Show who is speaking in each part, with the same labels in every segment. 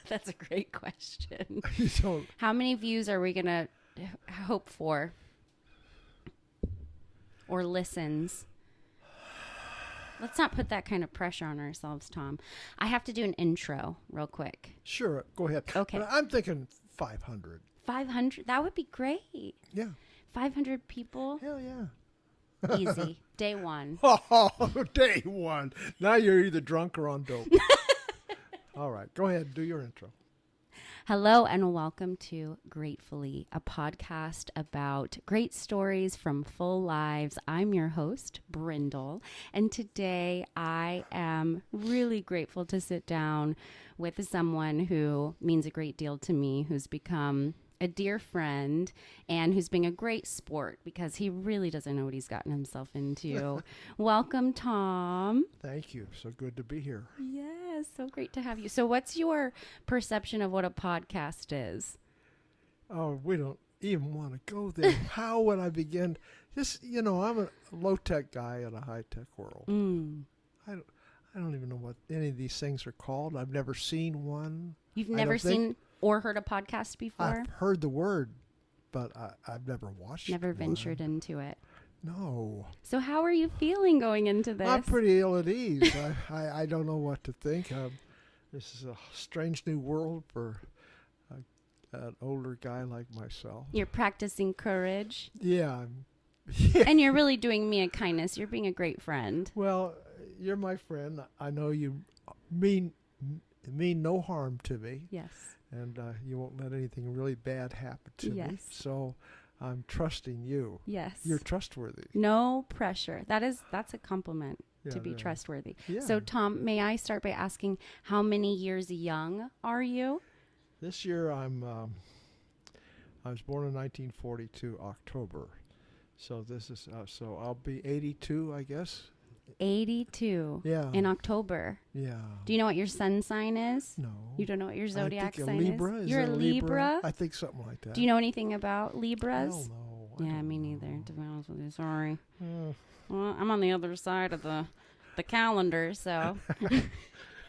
Speaker 1: That's a great question.
Speaker 2: So,
Speaker 1: How many views are we going to hope for? Or listens? Let's not put that kind of pressure on ourselves, Tom. I have to do an intro real quick.
Speaker 2: sure, go ahead.
Speaker 1: Okay.
Speaker 2: But I'm thinking 500.
Speaker 1: 500? That would be great.
Speaker 2: Yeah.
Speaker 1: 500 people?
Speaker 2: Hell yeah.
Speaker 1: Easy. Day one.
Speaker 2: Oh, day one. Now you're either drunk or on dope. All right, go ahead and do your intro.
Speaker 1: Hello and welcome to Gratefully, a podcast about great stories from full lives. I'm your host, Brindl, and today I am really grateful to sit down with someone who means a great deal to me, who's become a dear friend and who's being a great sport because he really doesn't know what he's gotten himself into. Welcome, Tom.
Speaker 2: Thank you. So good to be here.
Speaker 1: Yes, so great to have you. So what's your perception of what a podcast is?
Speaker 2: Oh, we don't even want to go there. How would I begin? Just, I'm a low-tech guy in a high-tech world. I don't even know what any of these things are called. I've never seen one.
Speaker 1: You've never seen or heard a podcast before?
Speaker 2: I've heard the word, but I've never watched
Speaker 1: Never
Speaker 2: one.
Speaker 1: ventured into it.
Speaker 2: No.
Speaker 1: So how are you feeling going into this?
Speaker 2: I'm pretty ill at ease. I don't know what to think. This is a strange new world for an older guy like myself.
Speaker 1: You're practicing courage.
Speaker 2: Yeah.
Speaker 1: And you're really doing me a kindness. You're being a great friend.
Speaker 2: Well, you're my friend. I know you mean no harm to me.
Speaker 1: Yes.
Speaker 2: And you won't let anything really bad happen to me.
Speaker 1: Yes.
Speaker 2: So I'm trusting you.
Speaker 1: Yes.
Speaker 2: You're trustworthy.
Speaker 1: No pressure. That's a compliment to be
Speaker 2: Yeah.
Speaker 1: trustworthy.
Speaker 2: Yeah.
Speaker 1: So Tom, may I start by asking how many years young are you?
Speaker 2: This year I was born in 1942, October. So this is so I'll be 82, I guess.
Speaker 1: 82.
Speaker 2: Yeah.
Speaker 1: In October.
Speaker 2: Yeah.
Speaker 1: Do you know what your sun sign is?
Speaker 2: No.
Speaker 1: You don't know what your zodiac
Speaker 2: I think
Speaker 1: sign
Speaker 2: a Libra.
Speaker 1: is?
Speaker 2: Is
Speaker 1: You're
Speaker 2: it
Speaker 1: a Libra?
Speaker 2: I think something like that.
Speaker 1: Do you know anything about Libras?
Speaker 2: Hell no. I
Speaker 1: Yeah,
Speaker 2: don't
Speaker 1: me
Speaker 2: know.
Speaker 1: neither, to be honest with you. Sorry.
Speaker 2: Uh,
Speaker 1: Well, I'm on the other side of the calendar, so.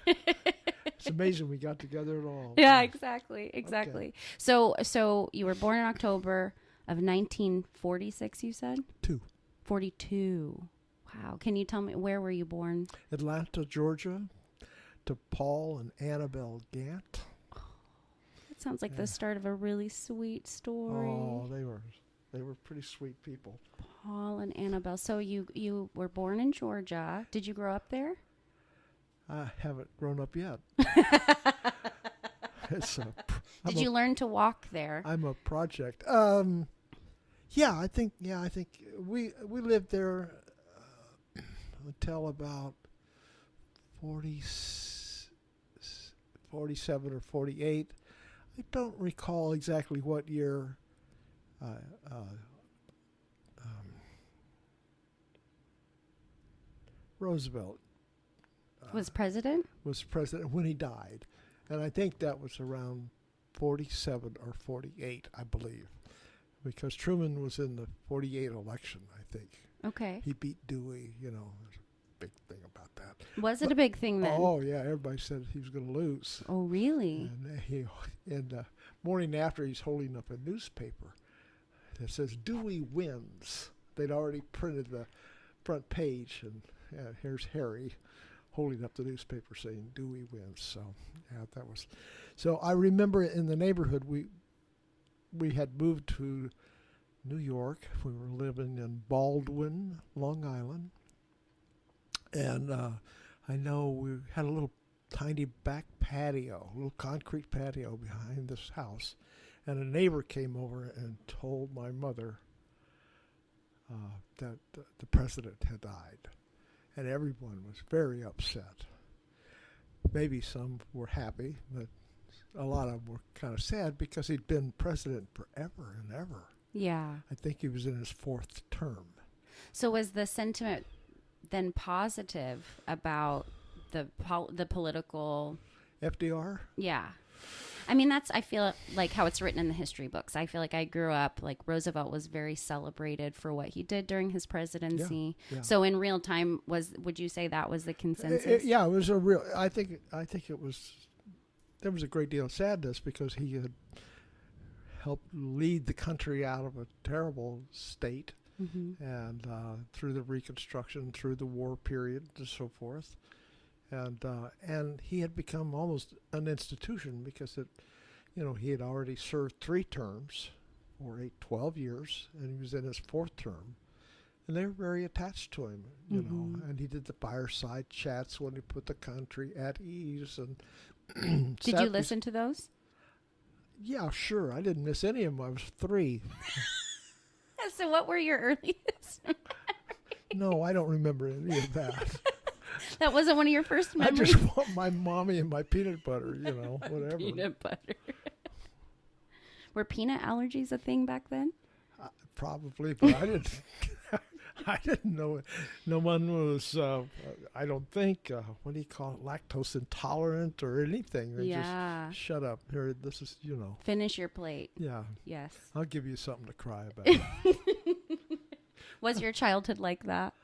Speaker 2: it's amazing we got together at all.
Speaker 1: Yeah, exactly. So you were born in October of 1946, you said?
Speaker 2: 2.
Speaker 1: 42. Wow. Can you tell me, where were you born?
Speaker 2: Atlanta, Georgia, to Paul and Annabelle Gant.
Speaker 1: It sounds like the start of a really sweet story.
Speaker 2: Oh, they were pretty sweet people.
Speaker 1: Paul and Annabelle. So you were born in Georgia. Did you grow up there?
Speaker 2: I haven't grown up yet.
Speaker 1: Did you learn to walk there?
Speaker 2: I'm a project. I think we lived there until about 47 or 48. I don't recall exactly what year Roosevelt
Speaker 1: Was president?
Speaker 2: was president when he died. And I think that was around 47 or 48, I believe. Because Truman was in the 48 election, I think.
Speaker 1: Okay.
Speaker 2: He beat Dewey, there's a big thing about that.
Speaker 1: Was it a big thing then?
Speaker 2: Oh, yeah, everybody said he was going to lose.
Speaker 1: Oh, really?
Speaker 2: And the morning after, he's holding up a newspaper that says, Dewey wins. They'd already printed the front page, and here's Harry holding up the newspaper saying Dewey wins. So, yeah, that was. So I remember in the neighborhood, we had moved to New York. We were living in Baldwin, Long Island. And I know we had a little tiny back patio, a little concrete patio behind this house. And a neighbor came over and told my mother that the president had died. And everyone was very upset. Maybe some were happy, but a lot of them were kind of sad because he'd been president forever and ever.
Speaker 1: Yeah.
Speaker 2: I think he was in his 4th term.
Speaker 1: So was the sentiment then positive about the political?
Speaker 2: FDR?
Speaker 1: Yeah. I mean, I feel like how it's written in the history books. I feel like I grew up, like Roosevelt was very celebrated for what he did during his presidency.
Speaker 2: Yeah.
Speaker 1: So in real time, would you say that was the consensus?
Speaker 2: It was a real, I think it was there was a great deal of sadness because he had helped lead the country out of a terrible state, and through the Reconstruction, through the war period, and so forth. And he had become almost an institution because he had already served 3 terms for 12 years, and he was in his 4th term. And they were very attached to him, and he did the fireside chats when he put the country at ease. And
Speaker 1: did you listen to those?
Speaker 2: Yeah, sure. I didn't miss any of them. I was 3.
Speaker 1: So what were your earliest
Speaker 2: No, I don't remember any of that.
Speaker 1: That wasn't one of your first memories?
Speaker 2: I just want my mommy and my peanut butter, whatever.
Speaker 1: Peanut butter. Were peanut allergies a thing back then?
Speaker 2: Probably, but I didn't. I didn't know it. No one was. I don't think. What do you call it? Lactose intolerant or anything. They just shut up. Here, this is.
Speaker 1: Finish your plate.
Speaker 2: Yeah.
Speaker 1: Yes.
Speaker 2: I'll give you something to cry about.
Speaker 1: Was your childhood like that?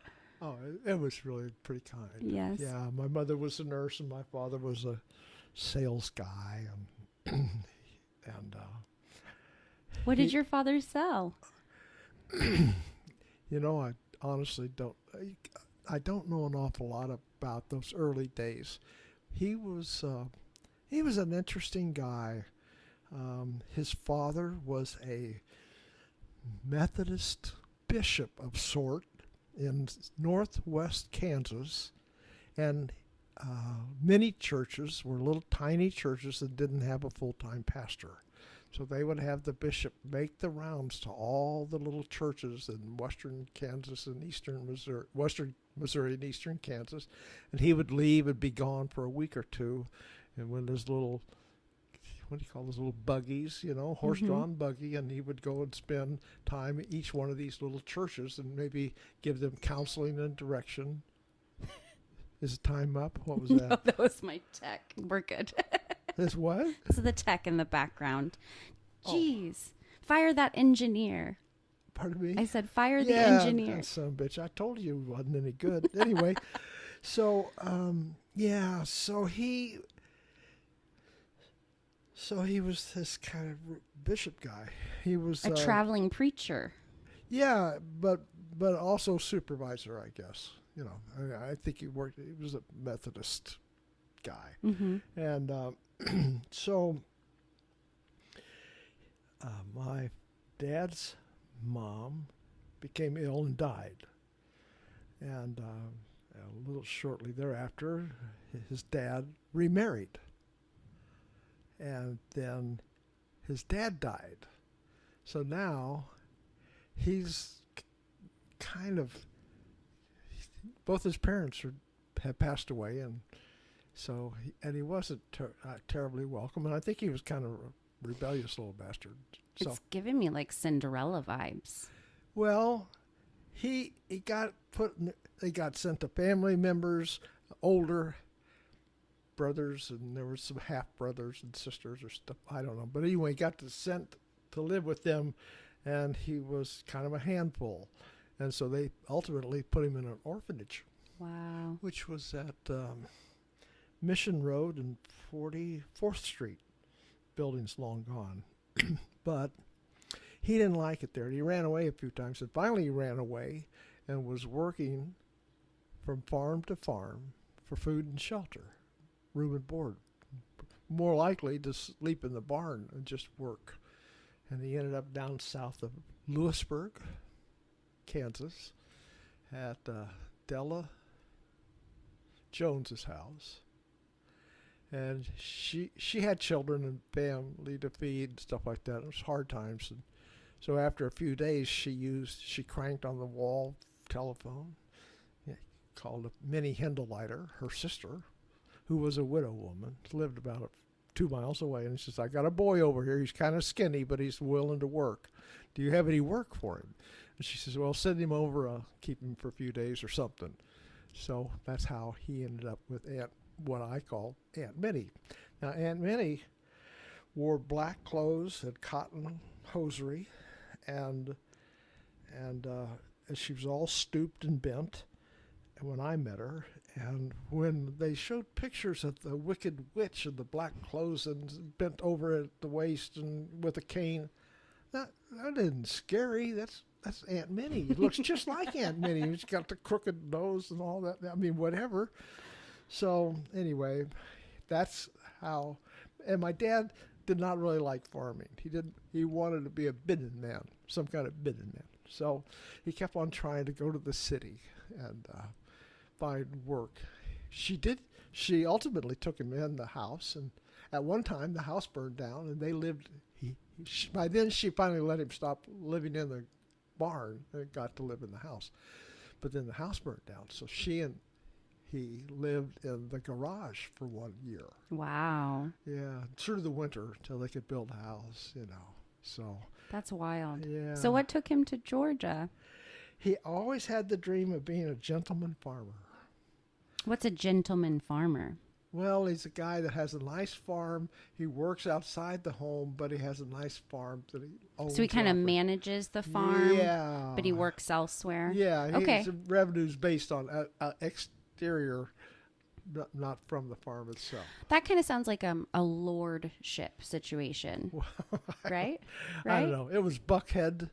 Speaker 2: Oh, it was really pretty kind.
Speaker 1: Yes.
Speaker 2: Yeah, my mother was a nurse and my father was a sales guy, and
Speaker 1: what did your father sell?
Speaker 2: I honestly don't. I don't know an awful lot about those early days. He was an interesting guy. His father was a Methodist bishop of sort in northwest Kansas, and many churches were little tiny churches that didn't have a full-time pastor. So they would have the bishop make the rounds to all the little churches in western Kansas and western Missouri and eastern Kansas, and he would leave and be gone for a week or two. And when there's little, what do you call those little buggies, horse-drawn buggy, and he would go and spend time at each one of these little churches and maybe give them counseling and direction. Is the time up? What was that?
Speaker 1: No, that was my tech. We're good.
Speaker 2: This what?
Speaker 1: This is the tech in the background. Jeez. Fire that engineer.
Speaker 2: Pardon me?
Speaker 1: I said fire the engineer.
Speaker 2: Yeah, son of a bitch. I told you it wasn't any good. Anyway, so he was this kind of bishop guy. He was
Speaker 1: a traveling preacher.
Speaker 2: Yeah, but also supervisor, I guess. I think he was a Methodist guy. And so my dad's mom became ill and died. And a little shortly thereafter, his dad remarried. And then his dad died. So now he's kind of, both his parents have passed away, and so he wasn't terribly welcome, and I think he was kind of a rebellious little bastard. So,
Speaker 1: it's giving me like Cinderella vibes.
Speaker 2: Well, they got sent to family members, older brothers, and there were some half brothers and sisters or stuff. I don't know, but anyway, he got sent to live with them, and he was kind of a handful, and so they ultimately put him in an orphanage.
Speaker 1: Wow.
Speaker 2: Which was at Mission Road and 44th Street. Building's long gone. But he didn't like it there. He ran away a few times, and finally he ran away and was working from farm to farm for food and shelter, room and board. More likely to sleep in the barn and just work. And he ended up down south of Lewisburg, Kansas, at Della Jones's house. And she had children and family to feed and stuff like that. It was hard times. And so after a few days, she cranked on the wall telephone, called Minnie Hindleiter, her sister, who was a widow woman, lived about 2 miles away. And she says, I got a boy over here. He's kind of skinny, but he's willing to work. Do you have any work for him? And she says, well, send him over, keep him for a few days or something. So that's how he ended up with what I call Aunt Minnie. Now, Aunt Minnie wore black clothes and cotton hosiery, and she was all stooped and bent, when I met her, and when they showed pictures of the Wicked Witch in the black clothes and bent over at the waist and with a cane, that isn't scary. That's Aunt Minnie. It looks just like Aunt Minnie. She's got the crooked nose and all that. I mean, whatever. So anyway, that's how. And my dad did not really like farming. He wanted to be a bidding man, some kind of bidding man. So he kept on trying to go to the city and find work. She did. She ultimately took him in the house, and at one time the house burned down, and they lived. By then she finally let him stop living in the barn and got to live in the house. But then the house burned down, so she and he lived in the garage for 1 year.
Speaker 1: Wow.
Speaker 2: Yeah, through the winter till they could build a house, So
Speaker 1: That's wild.
Speaker 2: yeah.
Speaker 1: So what took him to Georgia?
Speaker 2: He always had the dream of being a gentleman farmer.
Speaker 1: What's a gentleman farmer?
Speaker 2: Well, he's a guy that has a nice farm. He works outside the home, but he has a nice farm that he owns.
Speaker 1: So he kind of
Speaker 2: operates.
Speaker 1: manages the farm,
Speaker 2: Yeah.
Speaker 1: but he works elsewhere?
Speaker 2: Yeah.
Speaker 1: Okay.
Speaker 2: His revenue's based on exterior, not from the farm itself.
Speaker 1: That kind of sounds like a lordship situation, right?
Speaker 2: I don't know. It was Buckhead,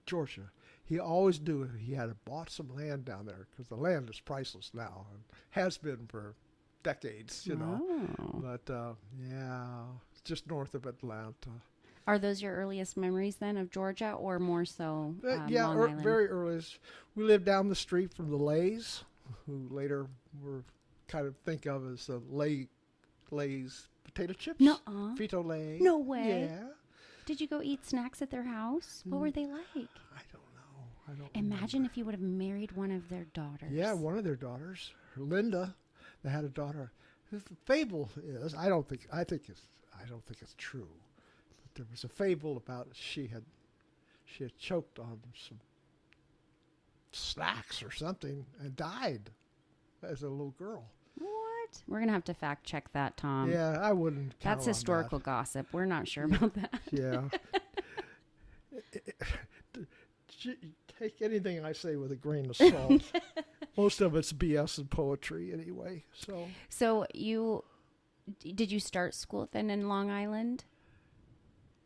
Speaker 2: Georgia. He always knew he had bought some land down there because the land is priceless now and has been for decades,
Speaker 1: Oh.
Speaker 2: But yeah, just north of Atlanta.
Speaker 1: Are those your earliest memories then of Georgia, or more so
Speaker 2: Yeah,
Speaker 1: Long Island?
Speaker 2: very early. We lived down the street from the Lays, who later were kind of think of as the Lay's potato chips.
Speaker 1: Nuh-uh.
Speaker 2: Frito-Lay.
Speaker 1: No way.
Speaker 2: Yeah.
Speaker 1: Did you go eat snacks at their house? What were they like?
Speaker 2: I don't know.
Speaker 1: Imagine if you would have married one of their daughters.
Speaker 2: Yeah, one of their daughters, Linda, they had a daughter. The fable is, I don't think it's true, but there was a fable about she had choked on some snacks or something and died as a little girl.
Speaker 1: What? We're gonna have to fact check that, Tom.
Speaker 2: Yeah, I wouldn't. Count
Speaker 1: That's
Speaker 2: on
Speaker 1: historical gossip. We're not sure about that.
Speaker 2: Yeah. Take anything I say with a grain of salt. Most of it's BS and poetry anyway.
Speaker 1: So did you start school then in Long Island?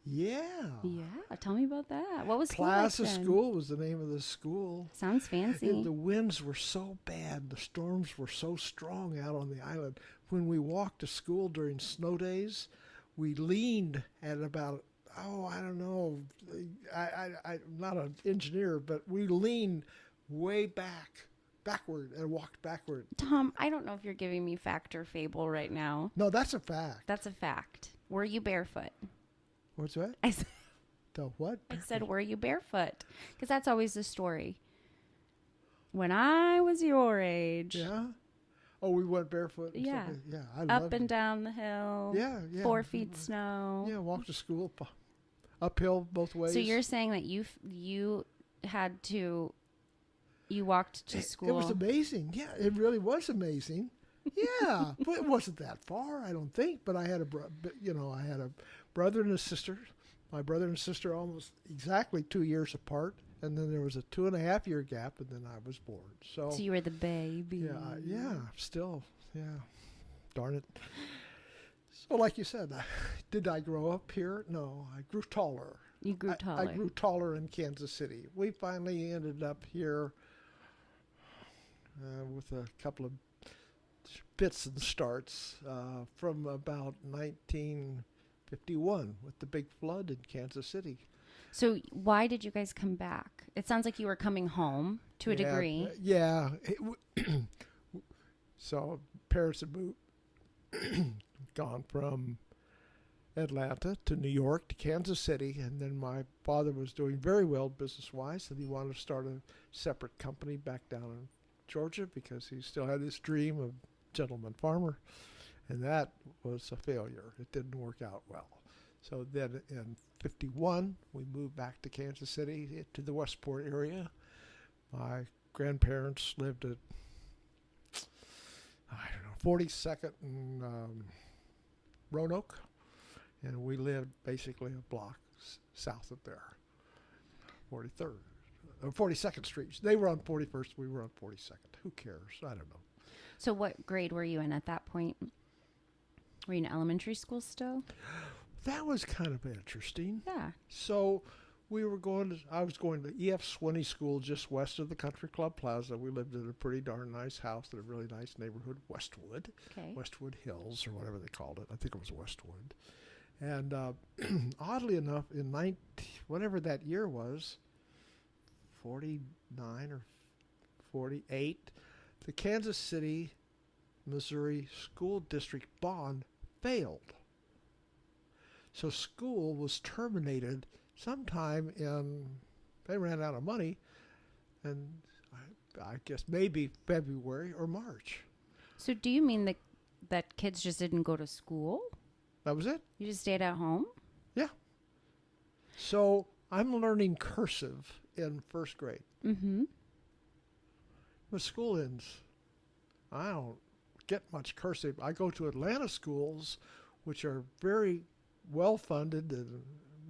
Speaker 2: Yeah.
Speaker 1: Yeah, tell me about that. What was school like
Speaker 2: Plaza
Speaker 1: then?
Speaker 2: School was the name of the school.
Speaker 1: Sounds fancy.
Speaker 2: And the winds were so bad, the storms were so strong out on the island. When we walked to school during snow days, we leaned at about, I don't know, I'm not an engineer, but we leaned way backward and walked backward.
Speaker 1: Tom, I don't know if you're giving me fact or fable right now.
Speaker 2: No, that's a fact.
Speaker 1: That's a fact. Were you barefoot?
Speaker 2: What's that?
Speaker 1: I said,
Speaker 2: The what?
Speaker 1: were you barefoot? Because that's always the story. When I was your age.
Speaker 2: Yeah. Oh, we went barefoot. And
Speaker 1: Yeah.
Speaker 2: stuff. Yeah. I
Speaker 1: Up
Speaker 2: loved
Speaker 1: and
Speaker 2: it.
Speaker 1: down the hill.
Speaker 2: Yeah.
Speaker 1: 4 feet snow.
Speaker 2: Yeah. Walked to school uphill both ways.
Speaker 1: So you're saying that you walked to school.
Speaker 2: It was amazing. Yeah, it really was amazing. Yeah, but it wasn't that far, I don't think. But I had I had a brother and a sister. My brother and sister almost exactly 2 years apart, and then there was a 2.5 year gap, and then I was born. So
Speaker 1: you were the baby.
Speaker 2: yeah, still, yeah. Darn it. So, like you said, did I grow up here? No, I grew taller.
Speaker 1: You grew taller.
Speaker 2: I grew taller in Kansas City. We finally ended up here with a couple of bits and starts from about 1951 with the big flood in Kansas City.
Speaker 1: So why did you guys come back? It sounds like you were coming home to a degree.
Speaker 2: Yeah. So parents had moved, gone from Atlanta to New York to Kansas City, and then my father was doing very well business-wise, and he wanted to start a separate company back down in Georgia because he still had this dream of gentleman farmer, and that was a failure. It didn't work out well. So then in 51, we moved back to Kansas City to the Westport area. My grandparents lived at, 42nd and Roanoke, and we lived basically a block south of there, 43rd. 42nd Street. They were on 41st. We were on 42nd. Who cares? I don't know.
Speaker 1: So what grade were you in at that point? Were you in elementary school still?
Speaker 2: That was kind of interesting.
Speaker 1: Yeah.
Speaker 2: So I was going to E.F. Swinney School just west of the Country Club Plaza. We lived in a pretty darn nice house in a really nice neighborhood, Westwood.
Speaker 1: Okay.
Speaker 2: Westwood Hills or whatever they called it. I think it was Westwood. And oddly enough, in whatever that year was, 49 or 48, the Kansas City, Missouri School District bond failed. So school was terminated sometime they ran out of money, and I guess maybe February or March.
Speaker 1: So do you mean that kids just didn't go to school?
Speaker 2: That was it.
Speaker 1: You just stayed at home?
Speaker 2: Yeah. So I'm learning cursive in first grade.
Speaker 1: Mm-hmm.
Speaker 2: When school ends, I don't get much cursive. I go to Atlanta schools, which are very well funded and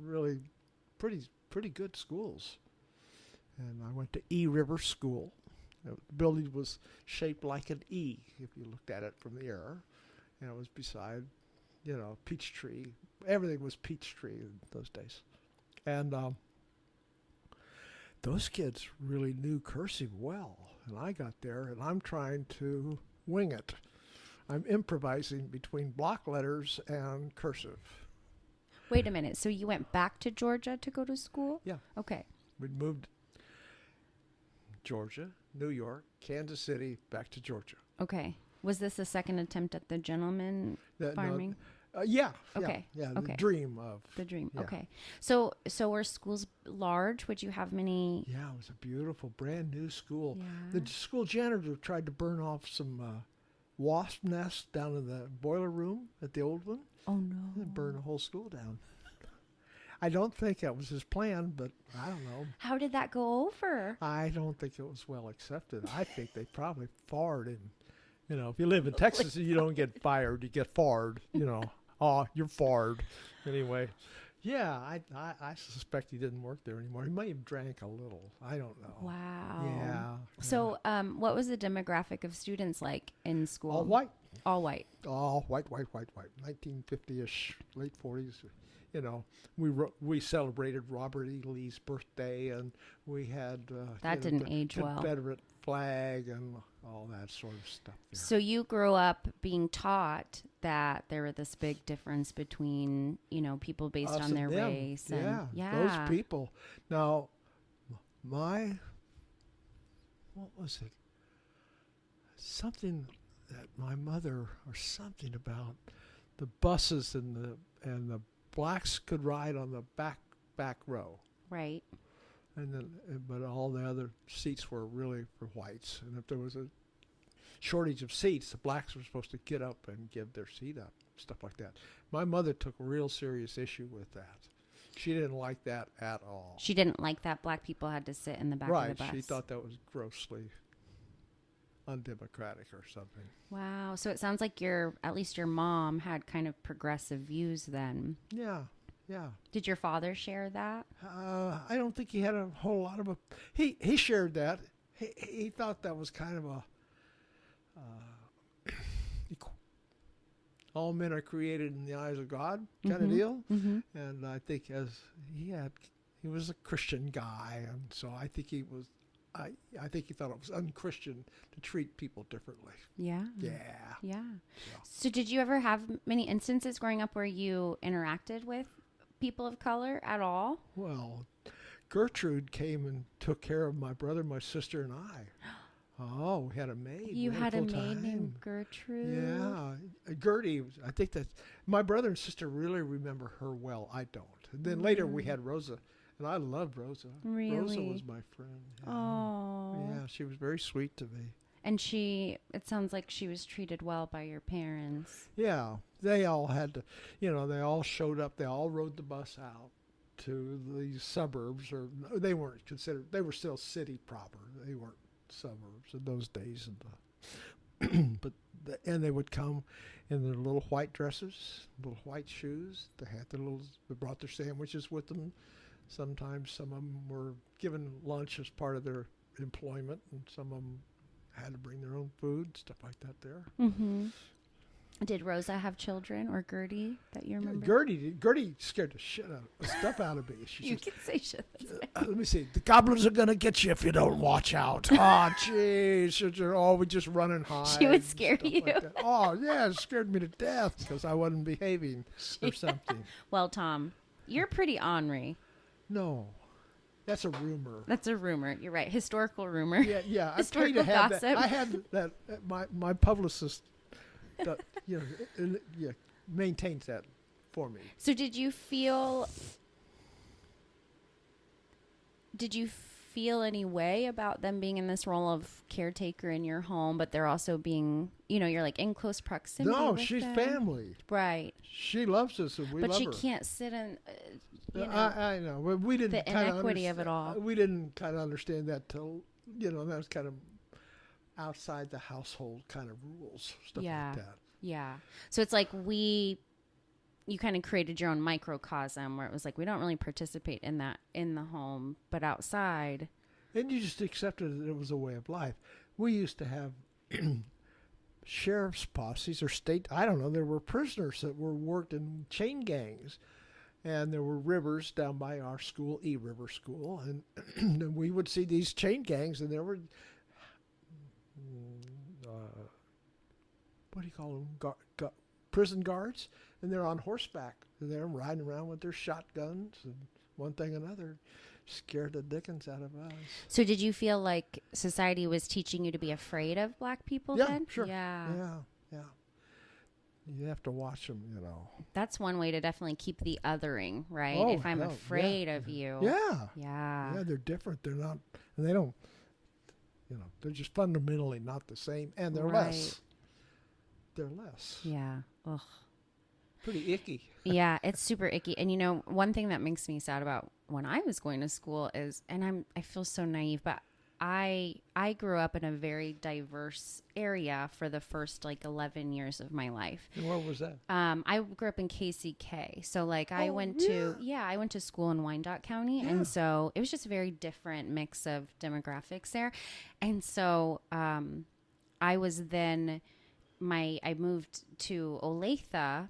Speaker 2: really pretty good schools. And I went to E River School. The building was shaped like an E if you looked at it from the air. And it was beside, Peachtree. Everything was Peachtree in those days. And those kids really knew cursive well. And I got there and I'm trying to wing it. I'm improvising between block letters and cursive.
Speaker 1: Wait a minute. So you went back to Georgia to go to school?
Speaker 2: Yeah.
Speaker 1: Okay.
Speaker 2: We moved Georgia, New York, Kansas City, back to Georgia.
Speaker 1: Okay. Was this the second attempt at the gentleman farming?
Speaker 2: Yeah.
Speaker 1: Okay.
Speaker 2: Yeah.
Speaker 1: Okay.
Speaker 2: The dream of.
Speaker 1: The dream.
Speaker 2: Yeah.
Speaker 1: Okay. So were schools large? Would you have many?
Speaker 2: Yeah, it was a beautiful, brand new school.
Speaker 1: Yeah.
Speaker 2: The school janitor tried to burn off some wasp nests down in the boiler room at the old one.
Speaker 1: Oh, no.
Speaker 2: And burn the whole school down. I don't think that was his plan, but I don't know.
Speaker 1: How did that go over?
Speaker 2: I don't think it was well accepted. I think they probably fired him. If you live in Texas and you don't get fired, you get farred. Oh, you're farred. Anyway, yeah, I suspect he didn't work there anymore. He may have drank a little. I don't know.
Speaker 1: Wow.
Speaker 2: Yeah.
Speaker 1: So what was the demographic of students like in school?
Speaker 2: All white.
Speaker 1: All white.
Speaker 2: All white. 1950-ish, late 40s. We celebrated Robert E. Lee's birthday, and we had
Speaker 1: that didn't
Speaker 2: the
Speaker 1: age well.
Speaker 2: Confederate flag and all that sort of stuff there.
Speaker 1: So you grew up being taught that there was this big difference between, people based
Speaker 2: Us
Speaker 1: on their
Speaker 2: and them.
Speaker 1: race. And,
Speaker 2: Those people. Now, what was it? Something that my mother, or something about the buses and the blacks could ride on the back row.
Speaker 1: Right.
Speaker 2: But all the other seats were really for whites. And if there was a shortage of seats, the blacks were supposed to get up and give their seat up, stuff like that. My mother took a real serious issue with that. She didn't like that at all.
Speaker 1: She didn't like that black people had to sit in the back of the bus.
Speaker 2: Right. She thought that was grossly undemocratic or something.
Speaker 1: Wow. So it sounds like at least your mom had kind of progressive views then.
Speaker 2: Yeah.
Speaker 1: Did your father share that?
Speaker 2: I don't think he had a whole lot of he shared that. He thought that was kind of a all men are created in the eyes of God kind of deal.
Speaker 1: Mm-hmm.
Speaker 2: And I think he was a Christian guy, and so I think he was. I think he thought it was unchristian to treat people differently.
Speaker 1: Yeah.
Speaker 2: Yeah.
Speaker 1: So did you ever have many instances growing up where you interacted with people of color at all?
Speaker 2: Well, Gertrude came and took care of my brother, my sister, and I. Oh, we had a maid.
Speaker 1: You had a maid named Gertrude?
Speaker 2: Yeah. Gertie, I think that my brother and sister really remember her well. I don't. And then later we had Rosa. And I loved Rosa.
Speaker 1: Really?
Speaker 2: Rosa was my friend. Yeah.
Speaker 1: Oh.
Speaker 2: Yeah, she was very sweet to me.
Speaker 1: And it sounds like she was treated well by your parents.
Speaker 2: Yeah, they all had to, they all showed up. They all rode the bus out to the suburbs, or they weren't considered, they were still city proper. They weren't suburbs in those days. And and they would come in their little white dresses, little white shoes. They brought their sandwiches with them. Sometimes some of them were given lunch as part of their employment, and some of them had to bring their own food, stuff like that there.
Speaker 1: Mm-hmm. Did Rosa have children, or Gertie, that you remember?
Speaker 2: Gertie scared the stuff out of me.
Speaker 1: You can say shit.
Speaker 2: Let me see. The goblins are going to get you if you don't watch out. Oh, jeez. We just run and hide.
Speaker 1: She would scare you.
Speaker 2: Like that. Oh, yeah, it scared me to death because I wasn't behaving or something.
Speaker 1: Well, Tom, you're pretty ornery.
Speaker 2: No. That's a rumor.
Speaker 1: That's a rumor. You're right. Historical rumor.
Speaker 2: Yeah.
Speaker 1: Historical gossip.
Speaker 2: I had that. My publicist, maintains that for me.
Speaker 1: So did you feel any way about them being in this role of caretaker in your home, but they're also being, you're like in close proximity?
Speaker 2: No,
Speaker 1: with
Speaker 2: she's
Speaker 1: them?
Speaker 2: Right.
Speaker 1: Right.
Speaker 2: She loves us and we love her.
Speaker 1: But she can't sit and,
Speaker 2: I know. We didn't
Speaker 1: the inequity of it all.
Speaker 2: We didn't kind of understand that till, that was kind of outside the household kind of rules, stuff like that.
Speaker 1: Yeah. So it's like you kind of created your own microcosm where it was like, we don't really participate in that in the home, but outside.
Speaker 2: And you just accepted that it was a way of life. We used to have sheriff's posses or there were prisoners that were worked in chain gangs. And there were rivers down by our school, E-River School. And we would see these chain gangs, and there were, what do you call them, prison guards. And they're on horseback. And they're riding around with their shotguns and one thing and another. Scared the dickens out of us.
Speaker 1: So did you feel like society was teaching you to be afraid of black people then?
Speaker 2: Sure.
Speaker 1: Yeah.
Speaker 2: You have to watch them,
Speaker 1: That's one way to definitely keep the othering, right?
Speaker 2: Oh,
Speaker 1: if I'm afraid of you.
Speaker 2: Yeah.
Speaker 1: Yeah,
Speaker 2: they're different. They're not, and they don't, they're just fundamentally not the same. And they're less. They're less.
Speaker 1: Yeah. Ugh.
Speaker 2: Pretty icky.
Speaker 1: Yeah, it's super icky. And one thing that makes me sad about when I was going to school is, and I feel so naive, but I grew up in a very diverse area for the first 11 years of my life.
Speaker 2: And where was that?
Speaker 1: I grew up in KCK. So I went to school in Wyandotte County. And so it was just a very different mix of demographics there. And so I was then I moved to Olathe,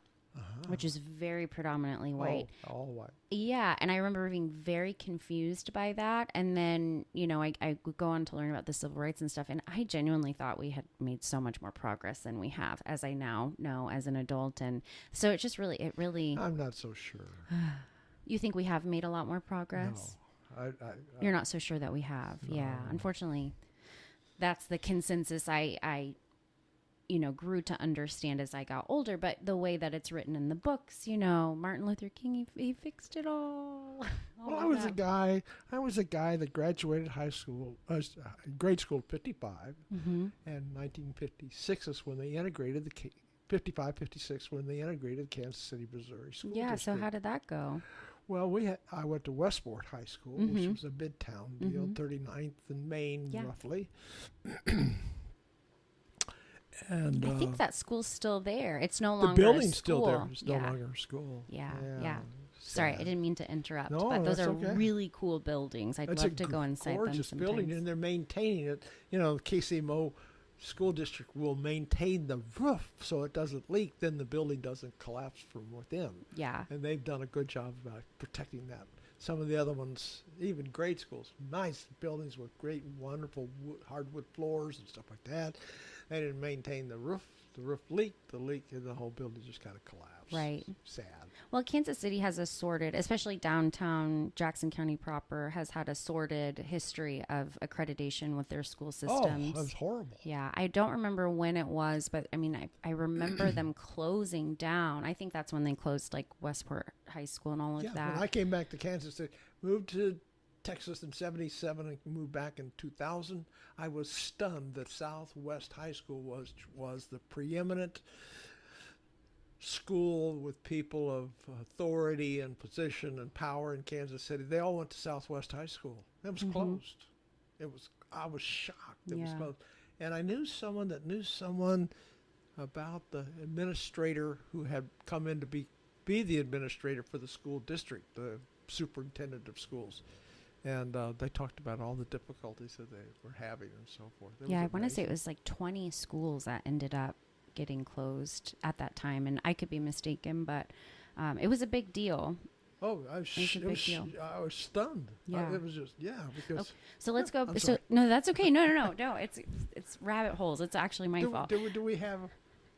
Speaker 1: which is very predominantly white.
Speaker 2: Oh, all white.
Speaker 1: Yeah, and I remember being very confused by that. And then, I would go on to learn about the civil rights and stuff, and I genuinely thought we had made so much more progress than we have, as I now know as an adult. And so it really...
Speaker 2: I'm not so sure.
Speaker 1: You think we have made a lot more progress?
Speaker 2: No.
Speaker 1: You're not so sure that we have. No. Yeah, unfortunately, that's the consensus I grew to understand as I got older. But the way that it's written in the books, Martin Luther King, he fixed it all.
Speaker 2: Well, I was a guy that graduated grade school in 55, and 1956 is when they integrated 56 when they integrated Kansas City, Missouri school district.
Speaker 1: So how did that go?
Speaker 2: Well, I went to Westport High School, which was a midtown deal, 39th and Main, roughly. And
Speaker 1: I think that school's still there. It's no longer
Speaker 2: the building's
Speaker 1: a school.
Speaker 2: Still there. It's no longer a school.
Speaker 1: Yeah. Sorry, I didn't mean to interrupt.
Speaker 2: No,
Speaker 1: but those are
Speaker 2: okay.
Speaker 1: really cool buildings. I'd love to go inside them sometimes.
Speaker 2: Gorgeous building, and they're maintaining it. The KCMO school district will maintain the roof so it doesn't leak. Then the building doesn't collapse from within.
Speaker 1: Yeah.
Speaker 2: And they've done a good job about protecting that. Some of the other ones, even grade schools, nice buildings with great, wonderful hardwood floors and stuff like that. They didn't maintain the roof. The roof leaked. And the whole building just kind of collapsed.
Speaker 1: Right.
Speaker 2: Sad.
Speaker 1: Well, Kansas City has a sordid, especially downtown Jackson County proper, has had a sordid history of accreditation with their school systems.
Speaker 2: Oh, that's horrible.
Speaker 1: Yeah. I don't remember when it was, but I remember them closing down. I think that's when they closed Westport High School and all of that.
Speaker 2: When I came back to Kansas City, moved to Texas in 77 and moved back in 2000, I was stunned that Southwest High School was the preeminent school with people of authority and position and power in Kansas City. They all went to Southwest High School. It was closed. I was shocked. It was closed. And I knew someone that knew someone about the administrator who had come in to be the administrator for the school district, the superintendent of schools. And they talked about all the difficulties that they were having and so forth.
Speaker 1: I want to say it was like 20 schools that ended up getting closed at that time. And I could be mistaken, but it was a big deal.
Speaker 2: Oh, I was stunned.
Speaker 1: Yeah.
Speaker 2: It was just, because...
Speaker 1: Okay. So let's go.
Speaker 2: I'm
Speaker 1: So
Speaker 2: sorry.
Speaker 1: no, that's okay. No. It's rabbit holes. It's actually my fault.
Speaker 2: Do we have...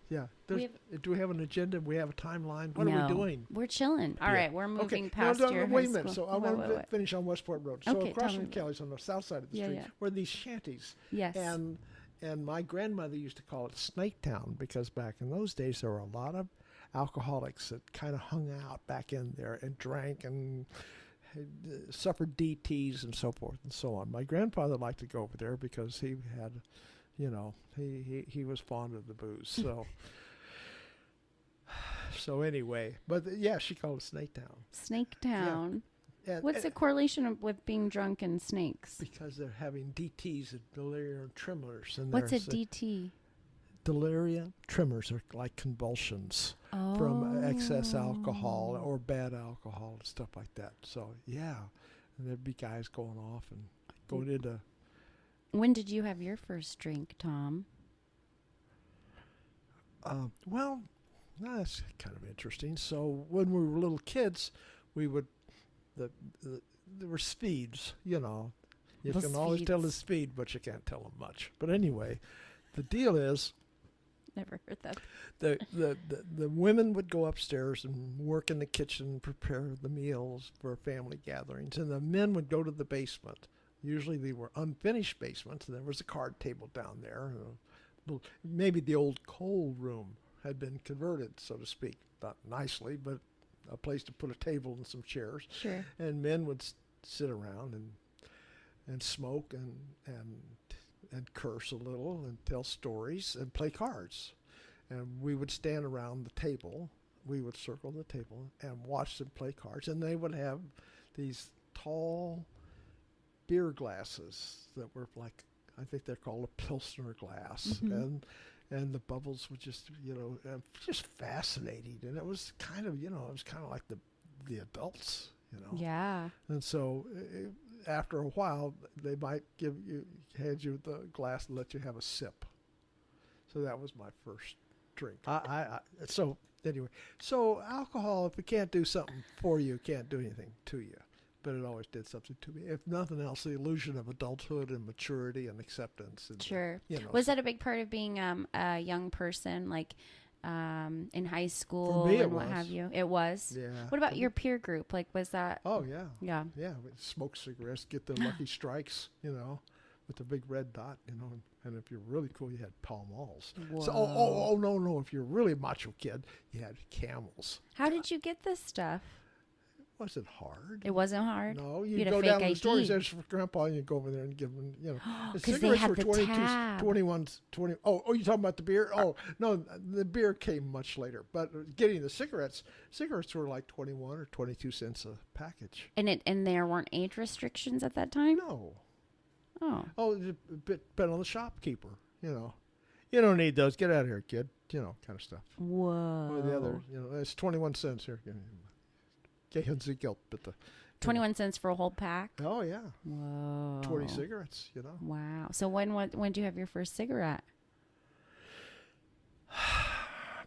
Speaker 2: Yeah. Do we have an agenda? We have a timeline? What
Speaker 1: No,
Speaker 2: are we doing?
Speaker 1: We're chilling. All
Speaker 2: Yeah.
Speaker 1: right, we're moving
Speaker 2: Okay.
Speaker 1: past your
Speaker 2: wait
Speaker 1: high
Speaker 2: a minute.
Speaker 1: school.
Speaker 2: So I want to finish on Westport Road. So
Speaker 1: Okay,
Speaker 2: across
Speaker 1: tell
Speaker 2: from
Speaker 1: me.
Speaker 2: Kelly's on the south side of the street were these shanties.
Speaker 1: Yes.
Speaker 2: And my grandmother used to call it Snake Town because back in those days there were a lot of alcoholics that kind of hung out back in there and drank and suffered DTs and so forth and so on. My grandfather liked to go over there because he had, he was fond of the booze. So so anyway, but she called it Snake Town.
Speaker 1: Snake Town.
Speaker 2: Yeah.
Speaker 1: What's the correlation with being drunk and snakes?
Speaker 2: Because they're having DTs and delirium tremors. And
Speaker 1: What's a DT?
Speaker 2: Delirium tremors are like convulsions from excess alcohol or bad alcohol and stuff like that. So, and there'd be guys going off and going into...
Speaker 1: When did you have your first drink, Tom?
Speaker 2: Well, that's kind of interesting. So when we were little kids, we would... there were speeds, You can always tell the speed, but you can't tell them much. But anyway, the deal is...
Speaker 1: Never heard that.
Speaker 2: The women would go upstairs and work in the kitchen and prepare the meals for family gatherings, and the men would go to the basement. Usually they were unfinished basements, and there was a card table down there. Maybe the old coal room had been converted, so to speak, not nicely, but a place to put a table and some chairs.
Speaker 1: Sure.
Speaker 2: And men would sit around and smoke and curse a little and tell stories and play cards. And we would stand around the table. We would circle the table and watch them play cards. And they would have these tall beer glasses that were like, I think they're called a Pilsner glass.
Speaker 1: Mm-hmm.
Speaker 2: And the bubbles were just, just fascinating. And it was kind of, like the adults,
Speaker 1: Yeah.
Speaker 2: And so after a while, they might hand you the glass and let you have a sip. So that was my first drink. So anyway, alcohol, if it can't do something for you, it can't do anything to you. But it always did something to me. If nothing else, the illusion of adulthood and maturity and acceptance. And,
Speaker 1: sure. Was that a big part of being a young person, like in high school
Speaker 2: and
Speaker 1: what have you? It was?
Speaker 2: Yeah.
Speaker 1: What about your peer group? Like, was that?
Speaker 2: Oh, yeah.
Speaker 1: Yeah.
Speaker 2: Yeah. We'd smoke cigarettes, get the Lucky Strikes, with the big red dot, and if you're really cool, you had Pall Malls.
Speaker 1: Whoa.
Speaker 2: So, no. If you're a really macho kid, you had Camels.
Speaker 1: How did you get this stuff?
Speaker 2: Wasn't hard.
Speaker 1: It wasn't hard?
Speaker 2: No,
Speaker 1: You
Speaker 2: you'd
Speaker 1: had a
Speaker 2: go down
Speaker 1: fake
Speaker 2: to the store,
Speaker 1: ID.
Speaker 2: there's for Grandpa, and you go over there and give him, the
Speaker 1: 'Cause they
Speaker 2: cigarettes
Speaker 1: had
Speaker 2: were
Speaker 1: the
Speaker 2: 22,
Speaker 1: tab.
Speaker 2: 21, 20. Oh, you're talking about the beer? Oh, no, the beer came much later. But getting the cigarettes were like 21 or 22 cents a package.
Speaker 1: And there weren't age restrictions at that time?
Speaker 2: No.
Speaker 1: Oh.
Speaker 2: Oh, it depended on the shopkeeper, You don't need those. Get out of here, kid. Kind of stuff.
Speaker 1: Whoa.
Speaker 2: Or the other, it's 21 cents here. Gehens Geld, but the
Speaker 1: 21 cents for a whole pack?
Speaker 2: Oh, yeah.
Speaker 1: Whoa.
Speaker 2: 20 cigarettes,
Speaker 1: Wow. So when did you have your first cigarette?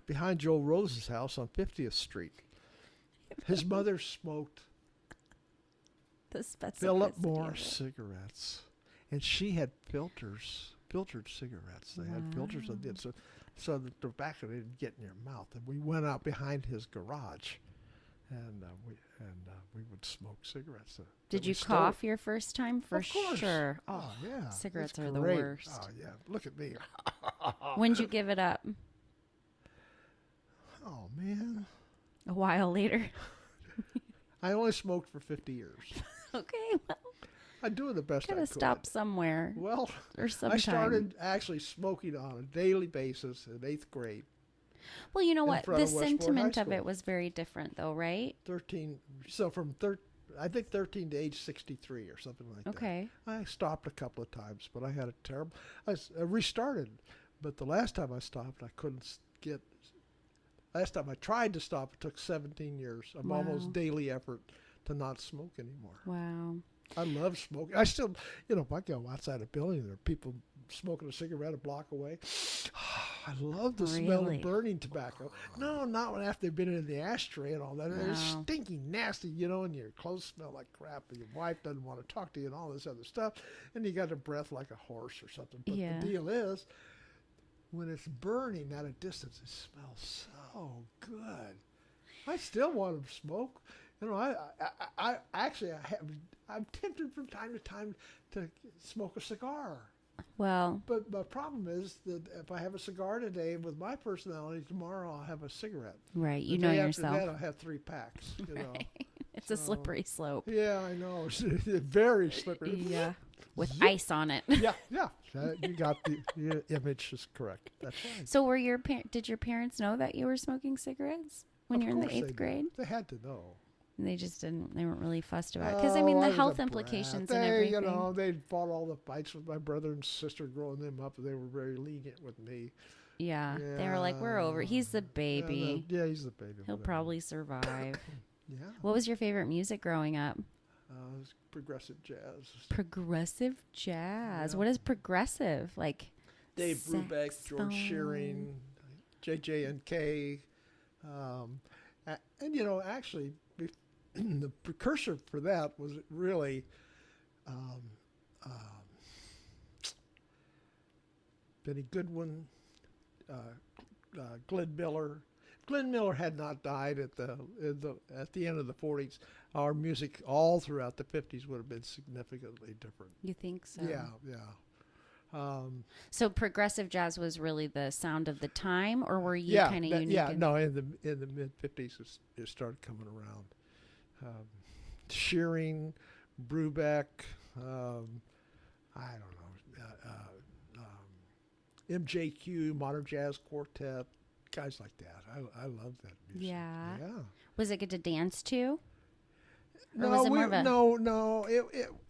Speaker 2: Behind Joe Rose's house on 50th Street. His mother smoked
Speaker 1: The specificity
Speaker 2: Philip Morris
Speaker 1: of it.
Speaker 2: cigarettes. And she had filtered cigarettes. They had filters of it, so the tobacco didn't get in your mouth. And we went out behind his garage, and we would smoke cigarettes.
Speaker 1: Did you cough your first time? For
Speaker 2: Of course.
Speaker 1: sure.
Speaker 2: Oh, yeah.
Speaker 1: Cigarettes
Speaker 2: That's
Speaker 1: are the
Speaker 2: great.
Speaker 1: worst.
Speaker 2: Oh, yeah. Look at me.
Speaker 1: When'd you give it up?
Speaker 2: Oh, man.
Speaker 1: A while later.
Speaker 2: I only smoked for 50 years.
Speaker 1: Okay, well,
Speaker 2: I do the best I
Speaker 1: gotta
Speaker 2: could.
Speaker 1: stop somewhere.
Speaker 2: Well,
Speaker 1: Or sometime.
Speaker 2: I started actually smoking on a daily basis in 8th grade.
Speaker 1: Well, you know
Speaker 2: in
Speaker 1: what?
Speaker 2: front
Speaker 1: The
Speaker 2: of Westport
Speaker 1: sentiment
Speaker 2: High
Speaker 1: of it
Speaker 2: School.
Speaker 1: was very different, though, right?
Speaker 2: 13. So from I think 13 to age 63 or something like that.
Speaker 1: Okay.
Speaker 2: I stopped a couple of times, but I had a terrible. I restarted, but the last time I stopped, I couldn't get. Last time I tried to stop, it took 17 years of
Speaker 1: Wow.
Speaker 2: almost daily effort to not smoke anymore.
Speaker 1: Wow.
Speaker 2: I love smoking. I still, if I go outside a building, there are people smoking a cigarette a block away. I love the smell
Speaker 1: Really?
Speaker 2: of burning tobacco. No, not after they've been in the ashtray and all that.
Speaker 1: No.
Speaker 2: It's stinky, nasty, and your clothes smell like crap, and your wife doesn't want to talk to you and all this other stuff, and you got a breath like a horse or something. But
Speaker 1: Yeah.
Speaker 2: the deal is, when it's burning at a distance, it smells so good. I still want to smoke. I'm tempted from time to time to smoke a cigar.
Speaker 1: Well,
Speaker 2: But the problem is that if I have a cigar today with my personality, tomorrow I'll have a cigarette.
Speaker 1: right. You
Speaker 2: The
Speaker 1: know
Speaker 2: day
Speaker 1: yourself.
Speaker 2: After that, I'll have 3 packs.
Speaker 1: Right. It's a
Speaker 2: So-
Speaker 1: slippery slope.
Speaker 2: Yeah, I know. It's very slippery.
Speaker 1: Yeah. With
Speaker 2: Zip.
Speaker 1: ice on it.
Speaker 2: Yeah. You got the image is correct. That's right.
Speaker 1: So did your parents know that you were smoking cigarettes when
Speaker 2: Of
Speaker 1: you're in the
Speaker 2: course they
Speaker 1: 8th grade?
Speaker 2: did. They had to know.
Speaker 1: They just didn't. They weren't really fussed about it. Because, I mean,
Speaker 2: I
Speaker 1: the
Speaker 2: was
Speaker 1: health
Speaker 2: a
Speaker 1: implications
Speaker 2: brat.
Speaker 1: and everything.
Speaker 2: They fought all the fights with my brother and sister growing them up. They were very lenient with me.
Speaker 1: Yeah. They were like, we're over. He's the baby.
Speaker 2: Yeah, he's the baby.
Speaker 1: He'll
Speaker 2: whatever.
Speaker 1: probably survive.
Speaker 2: Yeah.
Speaker 1: What was your favorite music growing up?
Speaker 2: It was progressive jazz.
Speaker 1: Progressive jazz.
Speaker 2: Yeah.
Speaker 1: What is progressive? Like
Speaker 2: Dave Brubeck, George
Speaker 1: saxophone?
Speaker 2: Shearing, JJ&K. Actually, the precursor for that was really Benny Goodwin, Glenn Miller. Glenn Miller had not died at the end of the 40s. Our music all throughout the 50s would have been significantly different.
Speaker 1: You think so?
Speaker 2: Yeah.
Speaker 1: So progressive jazz was really the sound of the time, or were you kind of unique?
Speaker 2: Yeah, no, in the mid 50s it started coming around. Shearing, Brubeck, I don't know, MJQ, Modern Jazz Quartet, guys like that. I love that music.
Speaker 1: Yeah.
Speaker 2: Yeah.
Speaker 1: Was it good to dance to? Or
Speaker 2: No,
Speaker 1: was it more of a...
Speaker 2: no.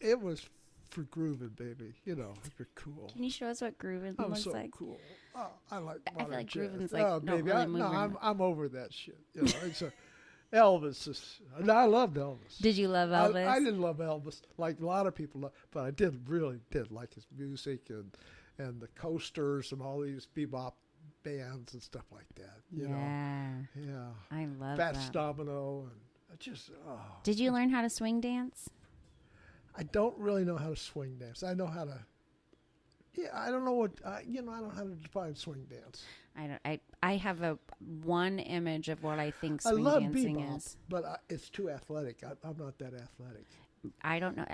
Speaker 2: It was for grooving, baby. If you're cool.
Speaker 1: Can you show us what grooving
Speaker 2: I'm
Speaker 1: looks
Speaker 2: so
Speaker 1: like?
Speaker 2: cool. Oh, I like
Speaker 1: I feel
Speaker 2: modern
Speaker 1: like
Speaker 2: jazz.
Speaker 1: grooving's like
Speaker 2: oh,
Speaker 1: not
Speaker 2: baby,
Speaker 1: really moving.
Speaker 2: I'm over that shit. It's Elvis is. I loved Elvis.
Speaker 1: Did you love Elvis?
Speaker 2: I didn't love Elvis like a lot of people, but I really did like his music and the Coasters and all these bebop bands and stuff like that. You know? Yeah.
Speaker 1: I love
Speaker 2: Fats
Speaker 1: that.
Speaker 2: Domino and just. Oh.
Speaker 1: Did you learn how to swing dance?
Speaker 2: I don't really know how to swing dance. I know how to. Yeah, I don't know what. I don't know how to define swing dance.
Speaker 1: I have one image of what I think
Speaker 2: I
Speaker 1: swing
Speaker 2: love
Speaker 1: dancing
Speaker 2: bebop,
Speaker 1: is.
Speaker 2: but it's too athletic. I'm not that athletic.
Speaker 1: I don't know.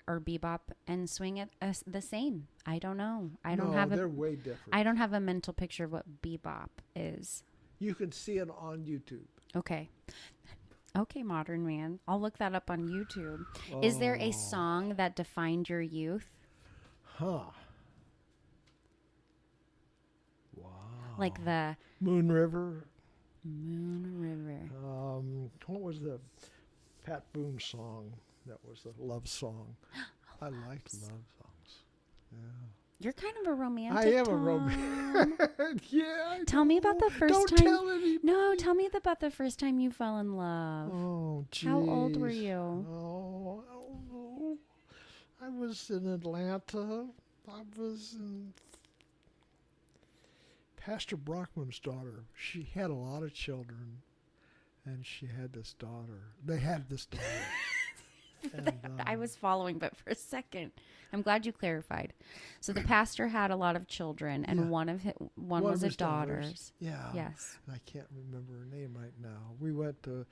Speaker 1: Or bebop and swing it the same. I don't know.
Speaker 2: They're way different.
Speaker 1: I don't have a mental picture of what bebop is.
Speaker 2: You can see it on YouTube.
Speaker 1: Okay. Okay, modern man. I'll look that up on YouTube. Is there a song that defined your youth?
Speaker 2: Huh. Wow.
Speaker 1: Like the
Speaker 2: Moon River.
Speaker 1: Moon River.
Speaker 2: What was the Pat Boone song? That was the love song. I liked love songs. Yeah.
Speaker 1: You're kind of a romantic.
Speaker 2: I am
Speaker 1: Tom.
Speaker 2: a romantic. Yeah.
Speaker 1: Tell me about the first
Speaker 2: Don't
Speaker 1: time.
Speaker 2: tell anybody.
Speaker 1: No, tell me about the first time you fell in love.
Speaker 2: Oh, geez.
Speaker 1: How old were you?
Speaker 2: Oh, I don't know. I was in Atlanta. I was in Pastor Brockman's daughter. She had a lot of children, and she had this daughter. They had this daughter. And,
Speaker 1: I was following, but for a second, I'm glad you clarified. So the pastor had a lot of children, and
Speaker 2: Yeah.
Speaker 1: one was
Speaker 2: of
Speaker 1: a
Speaker 2: his daughters.
Speaker 1: daughter's.
Speaker 2: Yeah.
Speaker 1: Yes.
Speaker 2: And I can't remember her name right now. We went to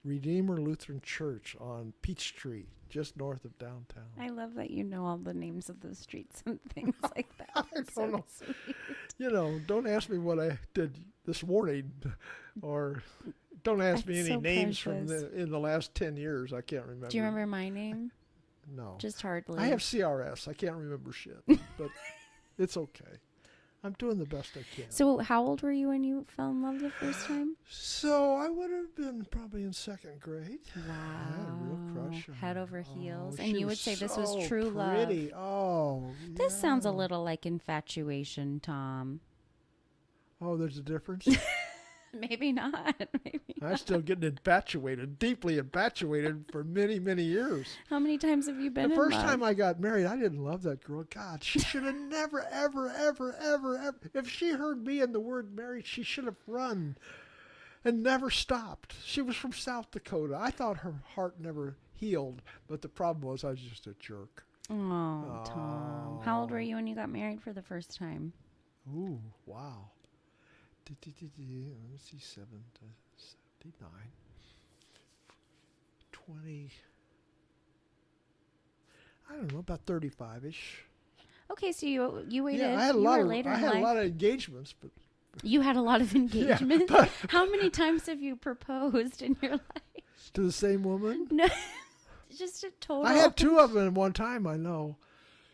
Speaker 2: Redeemer Lutheran Church on Peachtree, just north of downtown.
Speaker 1: I love that you know all the names of the streets and things like that.
Speaker 2: I
Speaker 1: It's
Speaker 2: don't know.
Speaker 1: sweet.
Speaker 2: Don't ask me what I did this morning, or don't ask me
Speaker 1: That's
Speaker 2: any
Speaker 1: so
Speaker 2: names from
Speaker 1: precious.
Speaker 2: in the last 10 years. I can't remember.
Speaker 1: Do you remember my name?
Speaker 2: No.
Speaker 1: Just hardly.
Speaker 2: I have CRS. I can't remember shit, but it's okay. I'm doing the best I can.
Speaker 1: So how old were you when you fell in love the first time?
Speaker 2: So I would have been probably in second grade.
Speaker 1: Wow.
Speaker 2: I had a real crush on
Speaker 1: Head
Speaker 2: her.
Speaker 1: over heels.
Speaker 2: Oh,
Speaker 1: And
Speaker 2: she
Speaker 1: you would say this
Speaker 2: so
Speaker 1: was true
Speaker 2: pretty.
Speaker 1: love.
Speaker 2: Oh,
Speaker 1: This sounds a
Speaker 2: yeah.
Speaker 1: little like infatuation, Tom.
Speaker 2: Oh, there's a difference.
Speaker 1: Maybe not. Maybe
Speaker 2: I'm
Speaker 1: not.
Speaker 2: still getting infatuated, deeply infatuated for many, many years.
Speaker 1: How many times have you been
Speaker 2: The
Speaker 1: in
Speaker 2: first
Speaker 1: love?
Speaker 2: time I got married, I didn't love that girl. God, she should have never, ever, ever, ever, ever. If she heard me and the word married, she should have run and never stopped. She was from South Dakota. I thought her heart never healed, but the problem was I was just a jerk.
Speaker 1: Oh, Tom. How old were you when you got married for the first time?
Speaker 2: Ooh, wow. Let me see, 79, 20, I don't know, about 35-ish.
Speaker 1: Okay, so you waited.
Speaker 2: Yeah, I had a
Speaker 1: you
Speaker 2: lot
Speaker 1: were
Speaker 2: of
Speaker 1: later
Speaker 2: I
Speaker 1: in
Speaker 2: had a
Speaker 1: life.
Speaker 2: lot of engagements, but
Speaker 1: You had a lot of engagements.
Speaker 2: but
Speaker 1: How many times have you proposed in your life?
Speaker 2: to the same woman.
Speaker 1: No, just a total.
Speaker 2: I had two of them at one time. I know.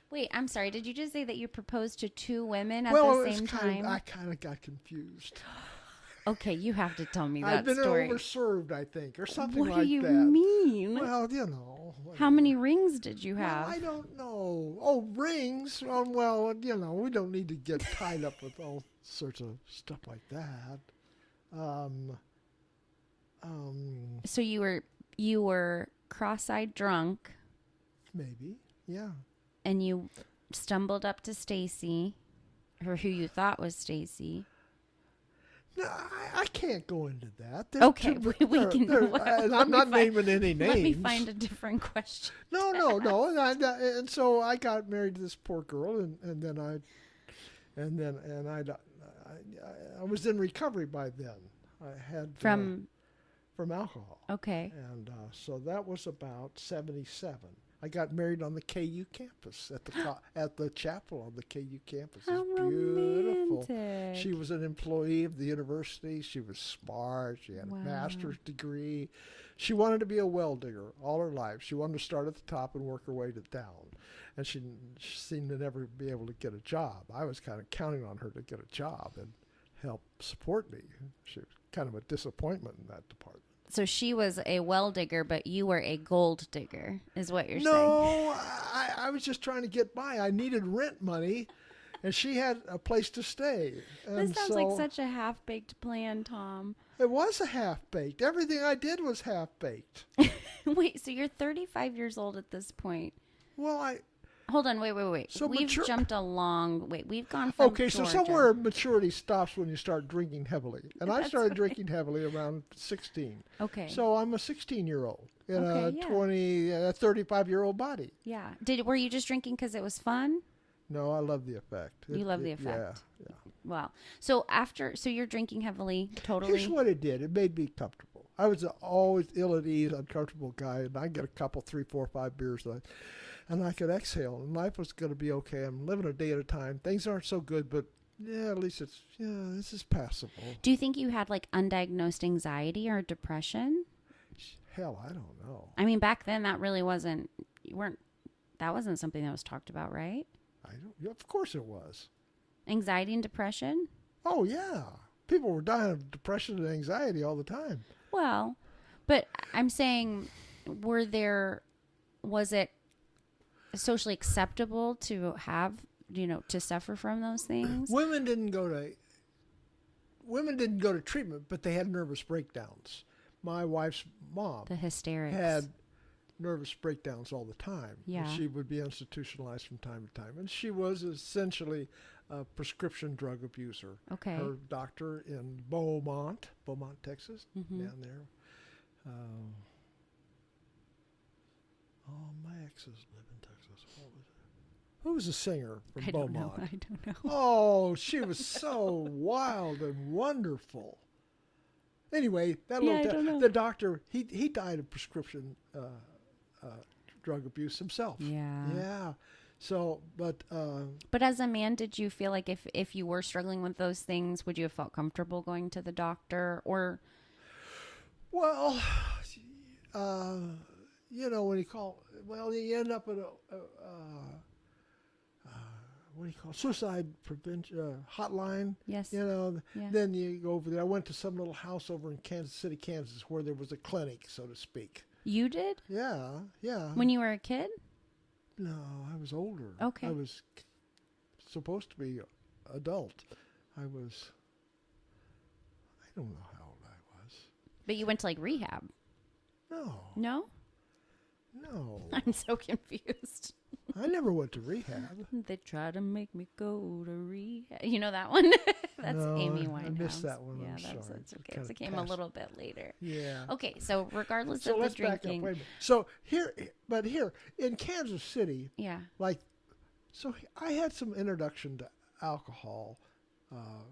Speaker 1: Wait, I'm sorry. Did you just say that you proposed to two women at
Speaker 2: Well,
Speaker 1: the
Speaker 2: it was
Speaker 1: same time?
Speaker 2: I kind of got confused.
Speaker 1: Okay, you have to tell me that
Speaker 2: I've been
Speaker 1: story.
Speaker 2: overserved, I think, or something
Speaker 1: What
Speaker 2: like
Speaker 1: do you
Speaker 2: that.
Speaker 1: mean?
Speaker 2: Well, you know.
Speaker 1: How many rings did you
Speaker 2: Well,
Speaker 1: have?
Speaker 2: I don't know. Oh, rings. Well, you know, we don't need to get tied up with all sorts of stuff like that.
Speaker 1: So you were cross-eyed drunk,
Speaker 2: Maybe. Yeah.
Speaker 1: and you stumbled up to Stacy, or who you thought was Stacy.
Speaker 2: No, I can't go into that.
Speaker 1: Okay, we can.
Speaker 2: And I'm not naming any names.
Speaker 1: Let me find a different question.
Speaker 2: No. And so I got married to this poor girl, and then I was in recovery by then. I had
Speaker 1: From
Speaker 2: alcohol.
Speaker 1: okay.
Speaker 2: And so that was about 77. I got married on the KU campus at the chapel on the KU campus.
Speaker 1: How
Speaker 2: It's beautiful.
Speaker 1: romantic.
Speaker 2: She was an employee of the university. She was smart. She had
Speaker 1: Wow.
Speaker 2: a master's degree. She wanted to be a well digger all her life. She wanted to start at the top and work her way to down. And she seemed to never be able to get a job. I was kind of counting on her to get a job and help support me. She was kind of a disappointment in that department.
Speaker 1: So she was a well digger, but you were a gold digger, is what you're saying.
Speaker 2: No, I was just trying to get by. I needed rent money, and she had a place to stay. And
Speaker 1: This sounds like such a half-baked plan, Tom.
Speaker 2: It was a half-baked. Everything I did was half-baked.
Speaker 1: Wait, so you're 35 years old at this point.
Speaker 2: Well,
Speaker 1: Hold on, wait.
Speaker 2: So
Speaker 1: We've
Speaker 2: mature-
Speaker 1: jumped a long way. We've gone from
Speaker 2: okay, so
Speaker 1: Georgia.
Speaker 2: somewhere maturity stops when you start drinking heavily. And I
Speaker 1: That's
Speaker 2: started
Speaker 1: right.
Speaker 2: drinking heavily around 16.
Speaker 1: Okay.
Speaker 2: So I'm a 16-year-old in
Speaker 1: Okay, yeah.
Speaker 2: a 35-year-old body.
Speaker 1: Yeah. Were you just drinking because it was fun?
Speaker 2: No, I love the effect.
Speaker 1: You love the effect.
Speaker 2: Yeah.
Speaker 1: Wow. So you're drinking heavily, totally.
Speaker 2: Here's what it did. It made me comfortable. I was always ill at ease, uncomfortable guy, and I'd get a couple, 3, 4, 5 beers, and I could exhale, and life was going to be okay. I'm living a day at a time. Things aren't so good, but yeah, at least this is passable.
Speaker 1: Do you think you had like undiagnosed anxiety or depression?
Speaker 2: Hell, I don't know.
Speaker 1: I mean, back then that really wasn't. That wasn't something that was talked about, right?
Speaker 2: Of course it was.
Speaker 1: Anxiety and depression.
Speaker 2: Oh yeah, people were dying of depression and anxiety all the time.
Speaker 1: Well, but I'm saying, was it socially acceptable to have, to suffer from those things?
Speaker 2: Women didn't go to treatment, but they had nervous breakdowns. My wife's mom
Speaker 1: The hysterics.
Speaker 2: had nervous breakdowns all the time.
Speaker 1: Yeah.
Speaker 2: And she would be institutionalized from time to time. And she was essentially a prescription drug abuser.
Speaker 1: Okay.
Speaker 2: Her doctor in Beaumont, Texas,
Speaker 1: Mhm.
Speaker 2: down there. My exes live in Texas. What was it? Who was a singer from
Speaker 1: I don't know.
Speaker 2: Beaumont?
Speaker 1: I don't know.
Speaker 2: Oh, she was so wild and wonderful. Anyway, that
Speaker 1: Yeah,
Speaker 2: little
Speaker 1: I don't know.
Speaker 2: the doctor, he died of prescription drug abuse himself.
Speaker 1: Yeah.
Speaker 2: Yeah. So, but
Speaker 1: But as a man, did you feel like if you were struggling with those things, would you have felt comfortable going to the doctor? Or
Speaker 2: well, when you end up at what do you call it? Suicide prevention hotline.
Speaker 1: yes,
Speaker 2: Yeah.
Speaker 1: Then
Speaker 2: you go over there. I went to some little house over in Kansas City, Kansas, where there was a clinic, so to speak.
Speaker 1: you did
Speaker 2: Yeah.
Speaker 1: when you were a kid.
Speaker 2: No, I was older.
Speaker 1: Okay.
Speaker 2: I was supposed to be adult. I don't know how old I was.
Speaker 1: But you went to like rehab.
Speaker 2: No.
Speaker 1: No?
Speaker 2: No.
Speaker 1: I'm so confused.
Speaker 2: I never went to rehab.
Speaker 1: They try to make me go to rehab. You know that one? That's
Speaker 2: No,
Speaker 1: Amy Winehouse.
Speaker 2: I missed that one.
Speaker 1: Yeah,
Speaker 2: I'm
Speaker 1: that's
Speaker 2: sorry.
Speaker 1: okay. It came a little bit later.
Speaker 2: Yeah.
Speaker 1: Okay, so regardless
Speaker 2: So
Speaker 1: of the
Speaker 2: let's back up.
Speaker 1: drinking.
Speaker 2: Wait a minute. So here in Kansas City,
Speaker 1: Yeah.
Speaker 2: I had some introduction to alcohol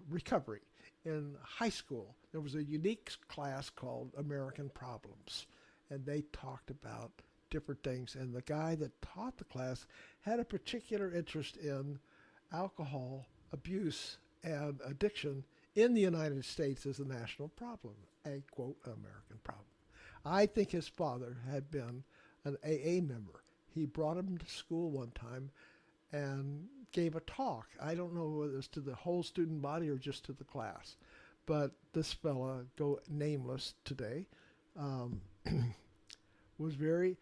Speaker 2: recovery in high school. There was a unique class called American Problems, and they talked about different things. And the guy that taught the class had a particular interest in alcohol abuse and addiction in the United States as a national problem, a quote American problem. I think his father had been an AA member. He brought him to school one time and gave a talk. I don't know whether it was to the whole student body or just to the class, but this fella, go nameless today, was very.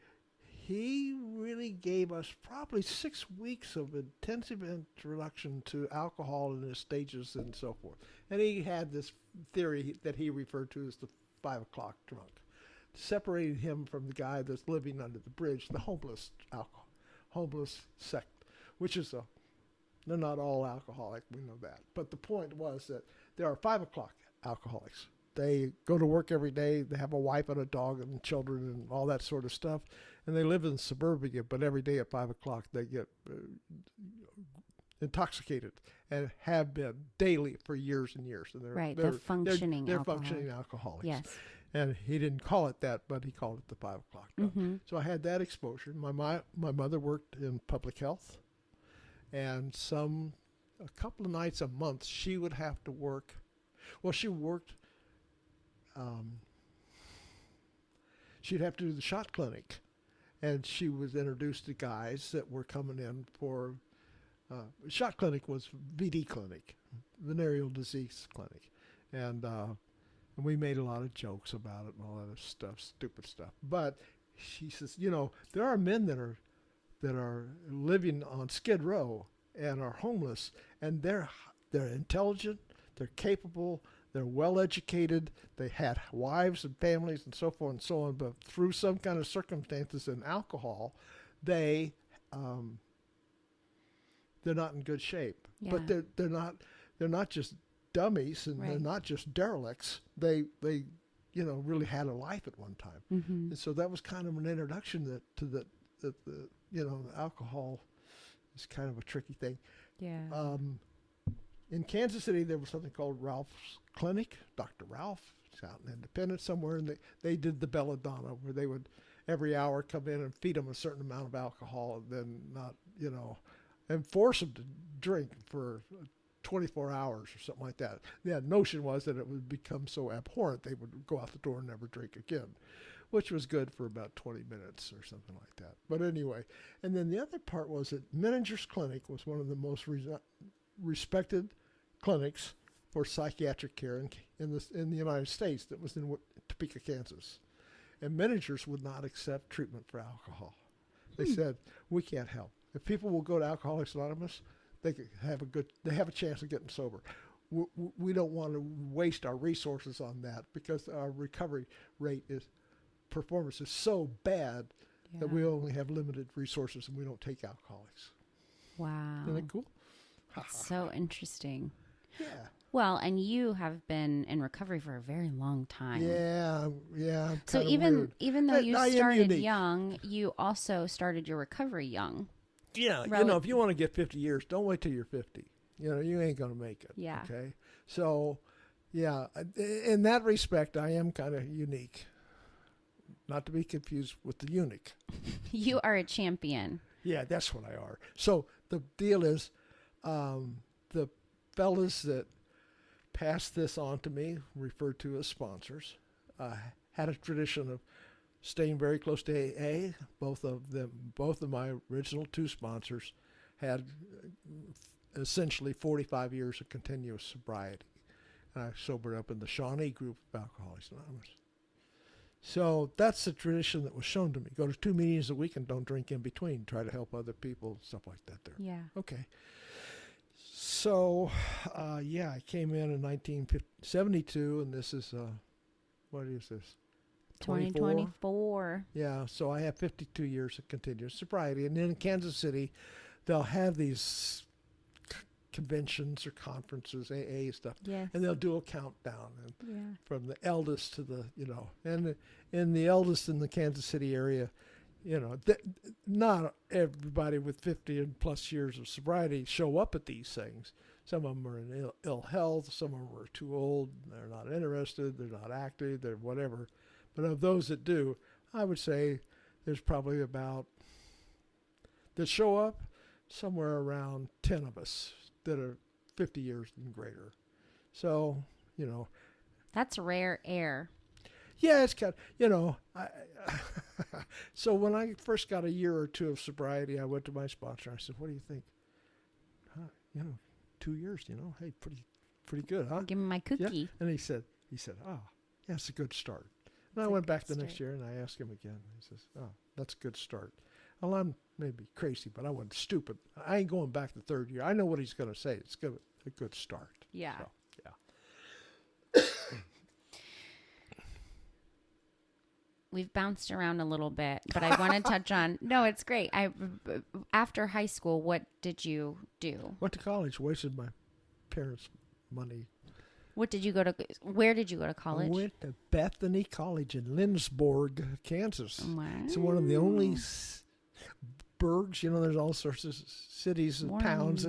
Speaker 2: He really gave us probably 6 weeks of intensive introduction to alcohol and its stages and so forth. And he had this theory that he referred to as the 5 o'clock drunk, separating him from the guy that's living under the bridge, the homeless sect, which is they're not all alcoholic, we know that. But the point was that there are 5 o'clock alcoholics. They go to work every day, they have a wife and a dog and children and all that sort of stuff, and they live in suburbia, but every day at 5 o'clock they get intoxicated and have been daily for years and years. And
Speaker 1: they're functioning
Speaker 2: they're
Speaker 1: alcoholics.
Speaker 2: functioning alcoholics.
Speaker 1: Yes.
Speaker 2: And he didn't call it that, but he called it the 5 o'clock drunk.
Speaker 1: Mm-hmm.
Speaker 2: So I had that exposure. My mother worked in public health, and a couple of nights a month she would have to work. Well, she worked. She'd have to do the shot clinic, and she was introduced to guys that were coming in for shot clinic was VD clinic, venereal disease clinic, and we made a lot of jokes about it and all that stuff, stupid stuff. But she says, there are men that are living on Skid Row and are homeless, and they're intelligent, they're capable, they're well educated, they had wives and families and so forth and so on, but through some kind of circumstances and alcohol, they're not in good shape.
Speaker 1: Yeah.
Speaker 2: But they're not just dummies, and they're not just derelicts. They really had a life at one time.
Speaker 1: Mm-hmm.
Speaker 2: And so that was kind of an introduction to the alcohol is kind of a tricky thing.
Speaker 1: Yeah.
Speaker 2: In Kansas City, there was something called Ralph's Clinic, Dr. Ralph. It's out in Independence somewhere, and they did the belladonna, where they would every hour come in and feed them a certain amount of alcohol, and then not, and force them to drink for 24 hours or something like that. The notion was that it would become so abhorrent they would go out the door and never drink again, which was good for about 20 minutes or something like that. But anyway, and then the other part was that Menninger's Clinic was one of the most respected clinics for psychiatric care in the United States. That was in Topeka, Kansas. And Menninger's would not accept treatment for alcohol. They said, we can't help. If people will go to Alcoholics Anonymous, they have a chance of getting sober. We don't want to waste our resources on that, because our recovery performance is so bad that we only have limited resources, and we don't take alcoholics.
Speaker 1: Wow.
Speaker 2: Isn't that cool?
Speaker 1: So interesting.
Speaker 2: Yeah.
Speaker 1: Well, and you have been in recovery for a very long time.
Speaker 2: Yeah.
Speaker 1: So
Speaker 2: weird.
Speaker 1: even though you started
Speaker 2: unique.
Speaker 1: young, you also started your recovery young.
Speaker 2: Yeah, if you want to get 50 years, don't wait till you're 50. You ain't going to make it.
Speaker 1: Yeah.
Speaker 2: Okay? So, yeah, in that respect, I am kind of unique. Not to be confused with the eunuch.
Speaker 1: You are a champion.
Speaker 2: Yeah, that's what I are. So the deal is, the fellas that passed this on to me, referred to as sponsors, had a tradition of staying very close to AA. Both of my original two sponsors had essentially 45 years of continuous sobriety. And I sobered up in the Shawnee group of Alcoholics Anonymous. So that's the tradition that was shown to me. Go to 2 meetings a week and don't drink in between. Try to help other people, stuff like that there.
Speaker 1: Yeah.
Speaker 2: Okay. So, I came in 1972, and this is, what is this?
Speaker 1: 2024.
Speaker 2: Yeah, so I have 52 years of continuous sobriety. And then in Kansas City, they'll have these conventions or conferences, AA stuff,
Speaker 1: Yes.
Speaker 2: and they'll do a countdown
Speaker 1: Yeah.
Speaker 2: from the eldest to and the eldest in the Kansas City area, not everybody with 50 and plus years of sobriety show up at these things. Some of them are in ill health, some of them are too old, they're not interested, they're not active, they're whatever. But of those that do, I would say there's probably about, that show up, somewhere around 10 of us that are 50 years and greater. So,
Speaker 1: That's rare air.
Speaker 2: yeah, it's kind of, so when I first got a year or two of sobriety, I went to my sponsor. I said, what do you think? 2 years, hey, pretty good, huh?
Speaker 1: Give me my cookie.
Speaker 2: Yeah. And he said, yeah, it's a good start. And I went back the next year and I asked him again. He says, that's a good start. Well, I'm maybe crazy, but I wasn't stupid. I ain't going back the third year. I know what he's going to say. It's a good start.
Speaker 1: Yeah.
Speaker 2: So, yeah.
Speaker 1: We've bounced around a little bit, but I want to touch on. No, it's great. After high school, what did you do?
Speaker 2: Went to college, wasted my parents' money.
Speaker 1: Where did you go to college?
Speaker 2: I went to Bethany College in Lindsborg, Kansas.
Speaker 1: Wow.
Speaker 2: It's one of the only burgs. There's all sorts of cities and towns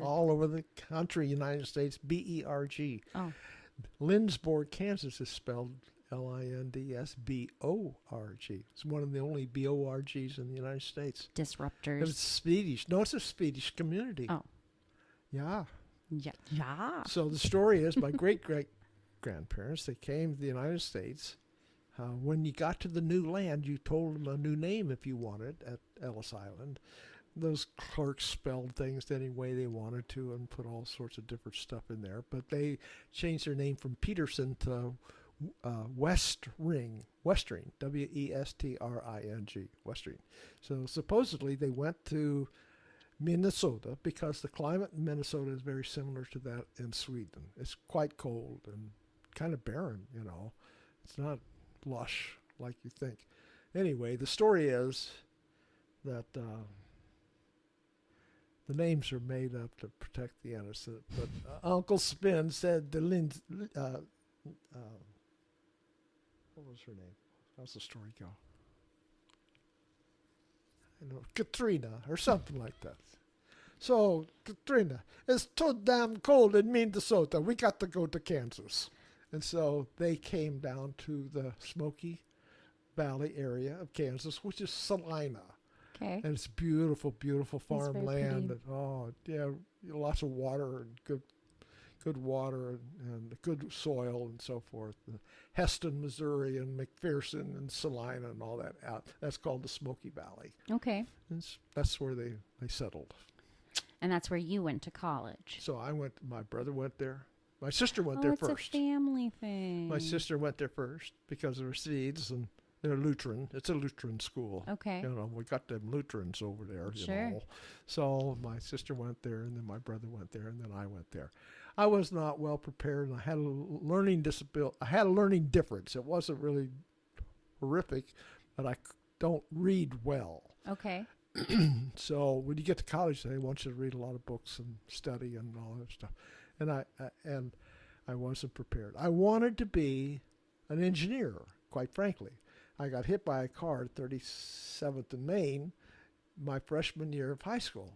Speaker 2: all over the country, United States, B-E-R-G.
Speaker 1: Oh.
Speaker 2: Lindsborg, Kansas is spelled Lindsborg. It's one of the only BORGs in the United States.
Speaker 1: Disruptors.
Speaker 2: It's Swedish. No, it's a Swedish community.
Speaker 1: Oh.
Speaker 2: Yeah.
Speaker 1: Yeah.
Speaker 2: So the story is my great-great-grandparents, they came to the United States. When you got to the new land, you told them a new name if you wanted at Ellis Island. Those clerks spelled things any way they wanted to and put all sorts of different stuff in there. But they changed their name from Peterson to Westring, W-E-S-T-R-I-N-G, Westring. So supposedly they went to Minnesota because the climate in Minnesota is very similar to that in Sweden. It's quite cold and kind of barren, It's not lush like you think. Anyway, the story is that the names are made up to protect the innocent. But Uncle Spin said what was her name? How's the story go? Katrina or something like that. So, Katrina, it's too damn cold in Minnesota. We got to go to Kansas. And so they came down to the Smoky Valley area of Kansas, which is Salina.
Speaker 1: Okay.
Speaker 2: And it's beautiful, beautiful farmland.
Speaker 1: Pretty.
Speaker 2: Lots of water and good water and good soil and so forth. Heston, Missouri, and McPherson and Salina and all that out. That's called the Smoky Valley.
Speaker 1: Okay.
Speaker 2: That's where they settled.
Speaker 1: And that's where you went to college.
Speaker 2: So my brother went there. My sister went there first.
Speaker 1: It's a family thing.
Speaker 2: My sister went there first because of her seeds, and they're Lutheran. It's a Lutheran school.
Speaker 1: Okay.
Speaker 2: We got them Lutherans over there.
Speaker 1: Sure.
Speaker 2: So my sister went there, and then my brother went there, and then I went there. I was not well prepared, and I had a learning disability. I had a learning difference. It wasn't really horrific, but I don't read well.
Speaker 1: Okay.
Speaker 2: So when you get to college, they want you to read a lot of books and study and all that stuff. And I wasn't prepared. I wanted to be an engineer, quite frankly. I got hit by a car at 37th and Main my freshman year of high school.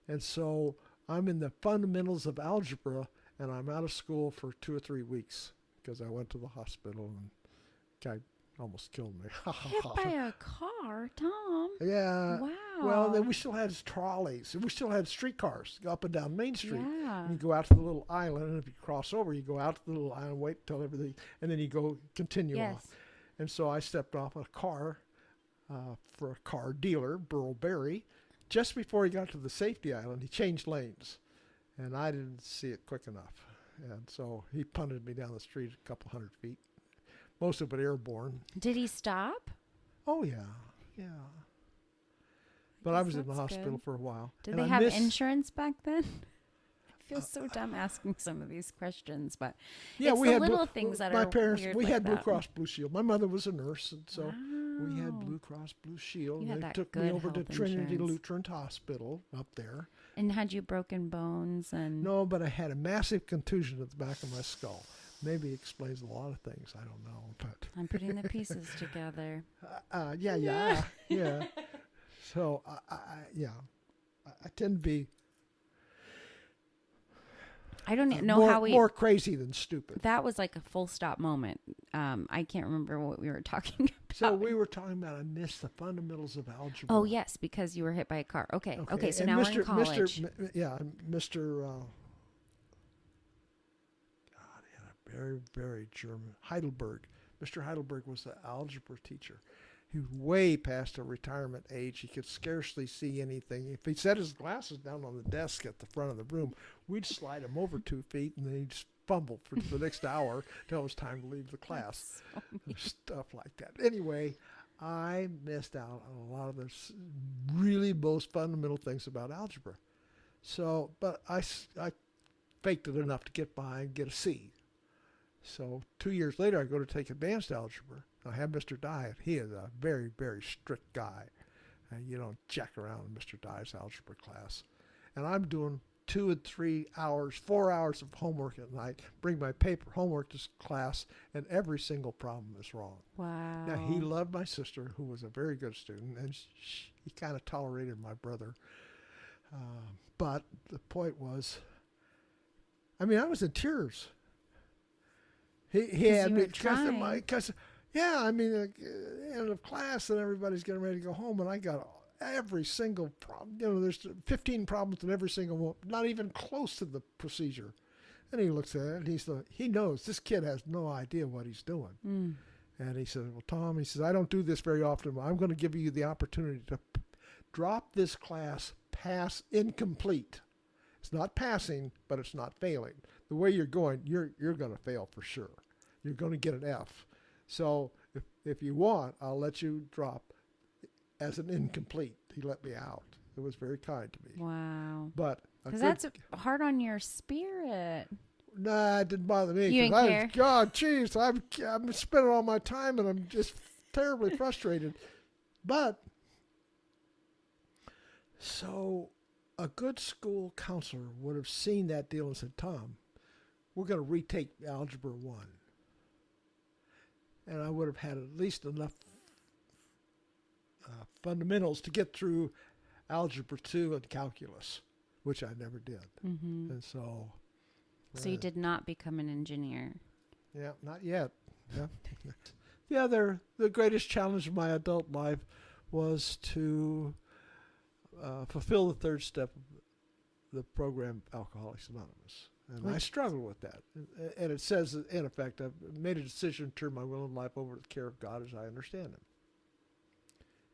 Speaker 2: And so I'm in the fundamentals of algebra, and I'm out of school for 2 or 3 weeks because I went to the hospital and guy almost killed me.
Speaker 1: Hit by a car, Tom?
Speaker 2: Yeah.
Speaker 1: Wow.
Speaker 2: Well, then we still had trolleys, and we still had streetcars up and down Main Street.
Speaker 1: Yeah.
Speaker 2: And you go out to the little island, and if you cross over, you go out to the little island, wait till everything, and then you continue on. And so I stepped off a car for a car dealer, Burl Berry. Just before he got to the safety island, he changed lanes, and I didn't see it quick enough. And so he punted me down the street a couple 100 feet, most of it airborne.
Speaker 1: Did he stop?
Speaker 2: Oh, yeah. But I was in the hospital for a while.
Speaker 1: Did they have insurance back then? feel so dumb asking some of these questions, but
Speaker 2: Yeah,
Speaker 1: it's
Speaker 2: we
Speaker 1: the
Speaker 2: had
Speaker 1: little things that
Speaker 2: my
Speaker 1: are
Speaker 2: parents.
Speaker 1: weird
Speaker 2: We
Speaker 1: like
Speaker 2: had Blue
Speaker 1: that.
Speaker 2: Cross Blue Shield. My mother was a nurse, and so we had
Speaker 1: Wow.
Speaker 2: Blue Cross Blue Shield.
Speaker 1: You had
Speaker 2: They
Speaker 1: that
Speaker 2: took me
Speaker 1: good
Speaker 2: over to
Speaker 1: health
Speaker 2: Trinity
Speaker 1: insurance.
Speaker 2: Lutheran Hospital up there.
Speaker 1: And had you broken bones and
Speaker 2: No, but I had a massive contusion at the back of my skull. Maybe explains a lot of things. I don't know, but
Speaker 1: I'm putting the pieces together.
Speaker 2: yeah. So I tend to be
Speaker 1: I don't know
Speaker 2: more,
Speaker 1: how we.
Speaker 2: more crazy than stupid.
Speaker 1: That was like a full stop moment. I can't remember what we were talking about.
Speaker 2: So we were talking about I missed the fundamentals of algebra.
Speaker 1: Oh yes, because you were hit by a car. Okay. So
Speaker 2: and
Speaker 1: now we're in college.
Speaker 2: Mr. God, he had a very, very German Heidelberg. Mr. Heidelberg was the algebra teacher. He was way past a retirement age. He could scarcely see anything. If he set his glasses down on the desk at the front of the room, we'd slide him over 2 feet, and then he'd fumble for the next hour till it was time to leave the class. Stuff like that. Anyway, I missed out on a lot of the really most fundamental things about algebra. So, but I faked it enough to get by and get a C. So 2 years later, I go to take advanced algebra. I have Mr. Dye. He is a very, very strict guy. And you don't jack around in Mr. Dye's algebra class. And I'm doing 2 and 3 hours, 4 hours of homework at night, bring my homework to class, and every single problem is wrong.
Speaker 1: Wow.
Speaker 2: Now, he loved my sister, who was a very good student, and he kind of tolerated my brother. But the point was, I mean, I was in tears. He had me because end of class and everybody's getting ready to go home, and I got every single problem. There's 15 problems in every single one, not even close to the procedure. And he looks at it, and he knows this kid has no idea what he's doing. And he says, "Well, Tom," he says, "I don't do this very often, but I'm going to give you the opportunity to drop this class, pass incomplete. It's not passing, but it's not failing. The way you're going, you're going to fail for sure. You're going to get an F. So if you want, I'll let you drop as an incomplete." He let me out. It was very kind to me.
Speaker 1: Wow.
Speaker 2: But
Speaker 1: because that's hard on your spirit.
Speaker 2: Nah, it didn't bother me.
Speaker 1: You didn't care?
Speaker 2: God, jeez, I'm spending all my time and I'm just terribly frustrated. But so a good school counselor would have seen that deal and said, "Tom, we're going to retake Algebra 1." And I would have had at least enough fundamentals to get through Algebra 2 and Calculus, which I never did.
Speaker 1: Mm-hmm.
Speaker 2: And so...
Speaker 1: So you did not become an engineer?
Speaker 2: Yeah, not yet. Yeah. The greatest challenge of my adult life was to fulfill the third step of the program, Alcoholics Anonymous. And I struggle with that. And it says, in effect, I've made a decision to turn my will and life over to the care of God as I understand Him.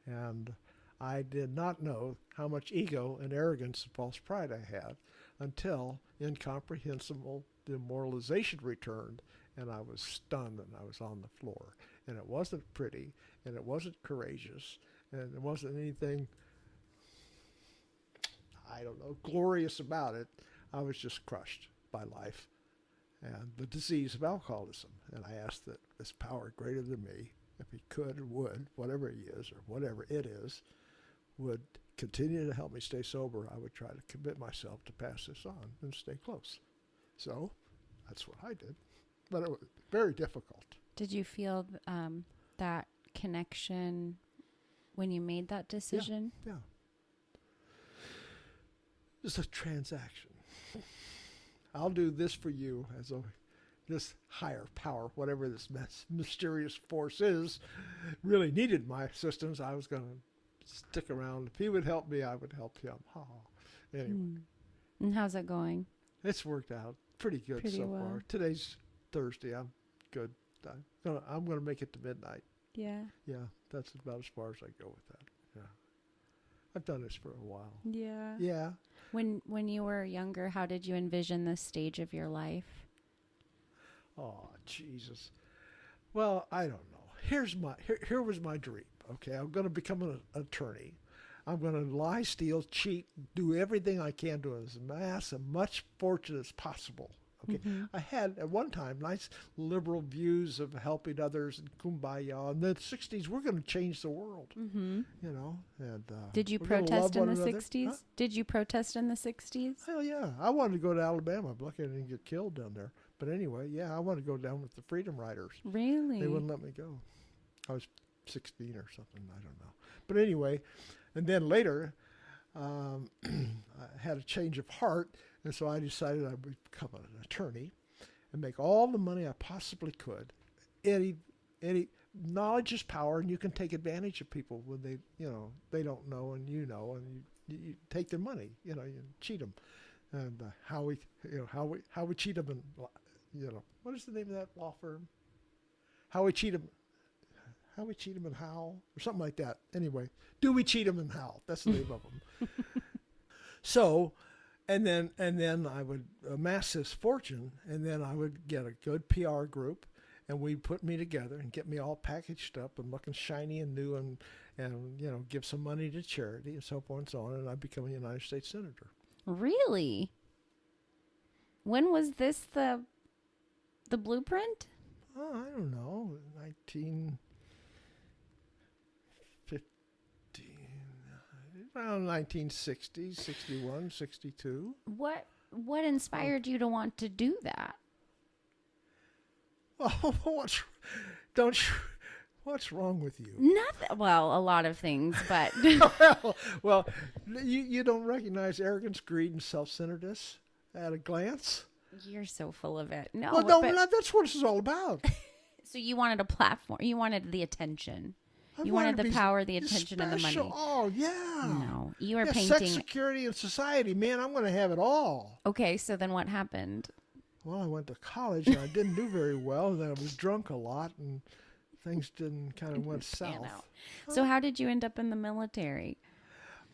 Speaker 2: And I did not know how much ego and arrogance and false pride I had until incomprehensible demoralization returned, and I was stunned and I was on the floor. And it wasn't pretty, and it wasn't courageous, and it wasn't anything, I don't know, glorious about it. I was just crushed by life and the disease of alcoholism. And I asked that this power greater than me, if he could or would, whatever he is or whatever it is, would continue to help me stay sober. I would try to commit myself to pass this on and stay close. So that's what I did. But it was very difficult.
Speaker 1: Did you feel that connection when you made that decision?
Speaker 2: Yeah. It's a transaction. I'll do this for you as this higher power, whatever this mysterious force is, really needed my assistance. I was going to stick around. If he would help me, I would help him. Anyway.
Speaker 1: And how's it going?
Speaker 2: It's worked out pretty good so far. Today's Thursday. I'm good. I'm going to make it to midnight.
Speaker 1: Yeah.
Speaker 2: Yeah, that's about as far as I go with that. Yeah. I've done this for a while.
Speaker 1: Yeah.
Speaker 2: Yeah.
Speaker 1: When you were younger, how did you envision this stage of your life?
Speaker 2: Oh, Jesus. Well, I don't know. Here was my dream. Okay, I'm going to become an attorney. I'm going to lie, steal, cheat, do everything I can to amass as much fortune as possible. Okay, I had at one time nice liberal views of helping others and kumbaya. In the '60s, we're going to change the world. You know, and
Speaker 1: Did you
Speaker 2: we're gonna
Speaker 1: protest
Speaker 2: love
Speaker 1: in
Speaker 2: one
Speaker 1: the
Speaker 2: another.
Speaker 1: 60s?
Speaker 2: Huh?
Speaker 1: Did you protest in the 60s?
Speaker 2: Hell yeah! I wanted to go to Alabama. I'm lucky I didn't get killed down there. But anyway, yeah, I wanted to go down with the Freedom Riders.
Speaker 1: Really?
Speaker 2: They wouldn't let me go. I was 16 or something. I don't know. But anyway, and then later, I had a change of heart, and so I decided I would become an attorney and make all the money I possibly could. Any knowledge is power, and you can take advantage of people when they don't know and you know, and you take their money. You cheat them, and how we cheat them, and what is the name of that law firm? How we cheat them. How we cheat them and how, or something like that. Anyway, do we cheat them and how? That's the name of them. So, and then I would amass this fortune, and then I would get a good PR group, and we'd put me together and get me all packaged up and looking shiny and new, and give some money to charity and so forth and so on, and I'd become a United States Senator.
Speaker 1: Really? When was this the blueprint?
Speaker 2: Oh, I don't know, 1960, 61, 62.
Speaker 1: What inspired you to want to do that?
Speaker 2: Oh, what's wrong with you?
Speaker 1: Nothing. Well, a lot of things, but
Speaker 2: well, you don't recognize arrogance, greed, and self-centeredness at a glance?
Speaker 1: you're so full of it. No,
Speaker 2: Well, no, that's what this is all about.
Speaker 1: So you wanted a platform. You wanted the attention.
Speaker 2: I
Speaker 1: You
Speaker 2: wanted
Speaker 1: wanted
Speaker 2: to
Speaker 1: the
Speaker 2: be
Speaker 1: power, the attention, and the
Speaker 2: special.
Speaker 1: money.
Speaker 2: Oh, yeah.
Speaker 1: No, you were
Speaker 2: Yeah,
Speaker 1: painting.
Speaker 2: sex, security, and society. Man, I'm going to have it all.
Speaker 1: Okay, so then what happened?
Speaker 2: Well, I went to college, and I didn't do very well, and I was drunk a lot, and things kind of went south.
Speaker 1: So how did you end up in the military?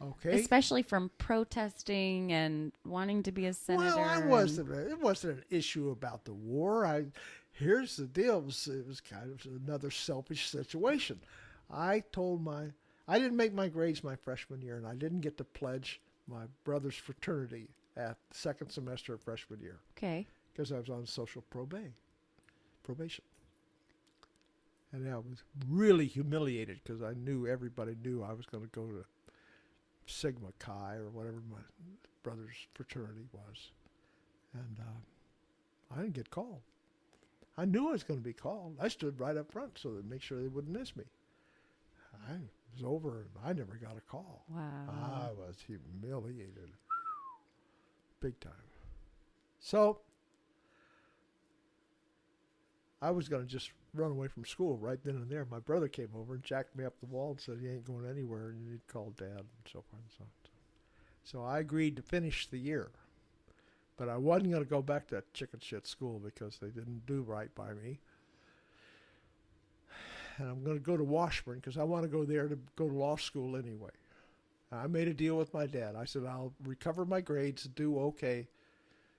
Speaker 2: Okay.
Speaker 1: Especially from protesting and wanting to be a senator.
Speaker 2: Well, it wasn't an issue about the war. Here's the deal. It was kind of another selfish situation. I didn't make my grades my freshman year, and I didn't get to pledge my brother's fraternity at the second semester of freshman year.
Speaker 1: Okay.
Speaker 2: Because I was on social probation. And I was really humiliated because I knew everybody knew I was going to go to Sigma Chi or whatever my brother's fraternity was. And I didn't get called. I knew I was going to be called. I stood right up front so to make sure they wouldn't miss me. I was over and I never got a call.
Speaker 1: Wow.
Speaker 2: I was humiliated. Big time. So I was going to just run away from school right then and there. My brother came over and jacked me up the wall and said, "You ain't going anywhere," and he'd call Dad and so forth and so on. So I agreed to finish the year. But I wasn't going to go back to that chicken shit school because they didn't do right by me. And I'm going to go to Washburn because I want to go there to go to law school anyway. I made a deal with my dad. I said, I'll recover my grades and do okay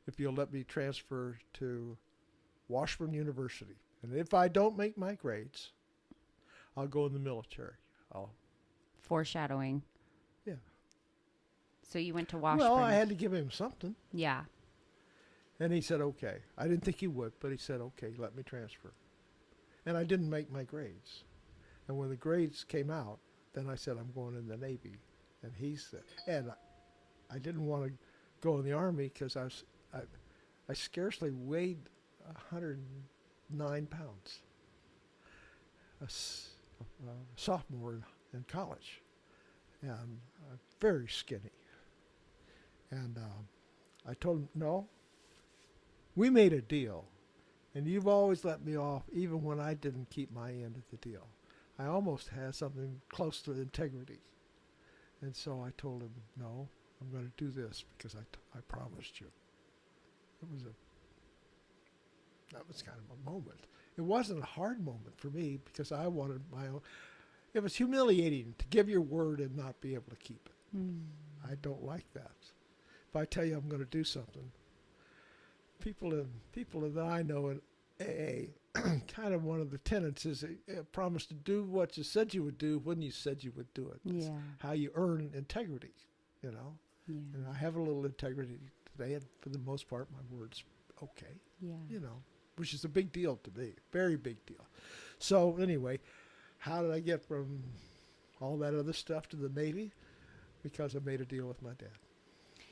Speaker 2: if you'll let me transfer to Washburn University. And if I don't make my grades, I'll go in the military.
Speaker 1: Foreshadowing.
Speaker 2: Yeah.
Speaker 1: So you went to Washburn.
Speaker 2: Well, I had to give him something.
Speaker 1: Yeah.
Speaker 2: And he said, okay. I didn't think he would, but he said, okay, let me transfer. And I didn't make my grades. And when the grades came out, then I said, I'm going in the Navy. And he said, and I didn't want to go in the Army because I scarcely weighed 109 pounds. A sophomore in college. And very skinny. And I told him, no, we made a deal. And you've always let me off even when I didn't keep my end of the deal. I almost had something close to integrity. And so I told him, no, I'm going to do this because I promised you. That was kind of a moment. It wasn't a hard moment for me because I wanted my own. It was humiliating to give your word and not be able to keep it. I don't like that. If I tell you I'm going to do something, people that I know in AA kind of one of the tenets is promise to do what you said you would do when you said you would do it. That's
Speaker 1: Yeah.
Speaker 2: how you earn integrity, you know.
Speaker 1: Yeah.
Speaker 2: And I have a little integrity today, and for the most part, my word's okay,
Speaker 1: Yeah.
Speaker 2: you know, which is a big deal to me, very big deal. So anyway, how did I get from all that other stuff to the Navy? Because I made a deal with my dad.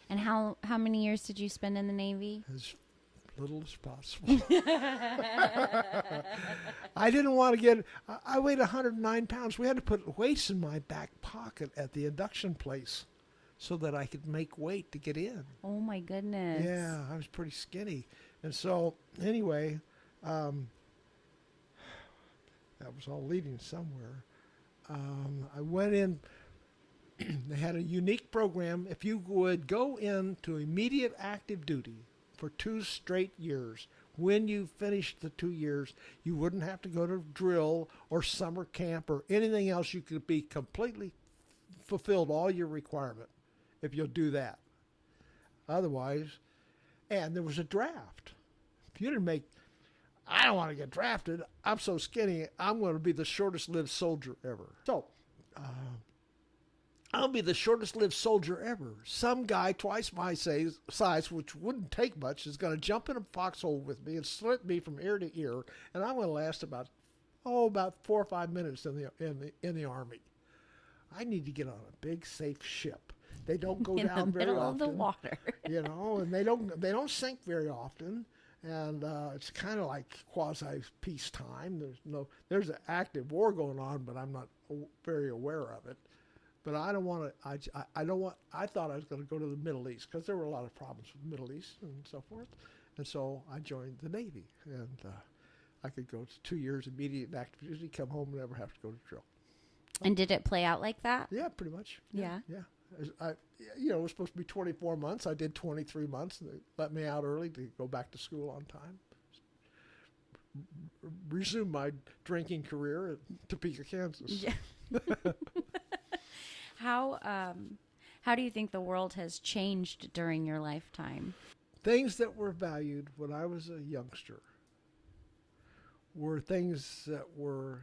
Speaker 1: And how many years did you spend in the Navy?
Speaker 2: As little as possible. I didn't want to get, I weighed 109 pounds. We had to put weights in my back pocket at the induction place so that I could make weight to get in.
Speaker 1: Oh my goodness.
Speaker 2: Yeah, I was pretty skinny. And so, anyway, that was all leading somewhere. I went in, they had a unique program. If you would go into immediate active duty for 2 straight years, when you finished the 2 years, you wouldn't have to go to drill or summer camp or anything else. You could be completely fulfilled all your requirement if you'll do that. Otherwise, and there was a draft. If you didn't make, I don't want to get drafted. I'm so skinny. I'm going to be the shortest lived soldier ever. So, I'll be the shortest lived soldier ever. Some guy twice my size, which wouldn't take much, is going to jump in a foxhole with me and slit me from ear to ear, and I'm going to last about 4 or 5 minutes in the Army. I need to get on a big safe ship. They don't go
Speaker 1: In
Speaker 2: down
Speaker 1: the
Speaker 2: very
Speaker 1: middle
Speaker 2: often.
Speaker 1: of the water.
Speaker 2: You know, and they don't sink very often, and it's kind of like quasi peacetime. There's an active war going on, but I'm not very aware of it. But I don't want to. I thought I was going to go to the Middle East because there were a lot of problems with the Middle East and so forth, and so I joined the Navy, and I could go to 2 years immediate active duty, come home, and never have to go to drill.
Speaker 1: And did it play out like that?
Speaker 2: Yeah, pretty much.
Speaker 1: Yeah.
Speaker 2: It was supposed to be 24 months. I did 23 months. And they let me out early to go back to school on time. Resume my drinking career at Topeka, Kansas.
Speaker 1: Yeah. How do you think the world has changed during your lifetime?
Speaker 2: Things that were valued when I was a youngster were things that were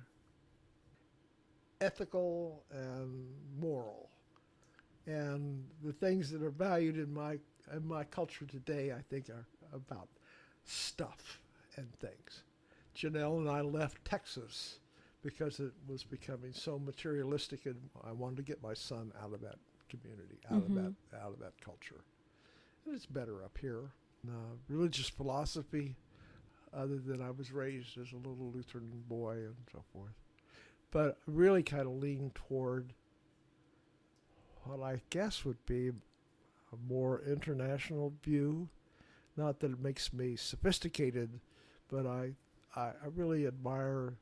Speaker 2: ethical and moral. And the things that are valued in my culture today, I think, are about stuff and things. Janelle and I left Texas because it was becoming so materialistic, and I wanted to get my son out of that community, out of that culture. And it's better up here. Religious philosophy, other than I was raised as a little Lutheran boy and so forth. But I really kind of leaned toward what I guess would be a more international view. Not that it makes me sophisticated, but I really admire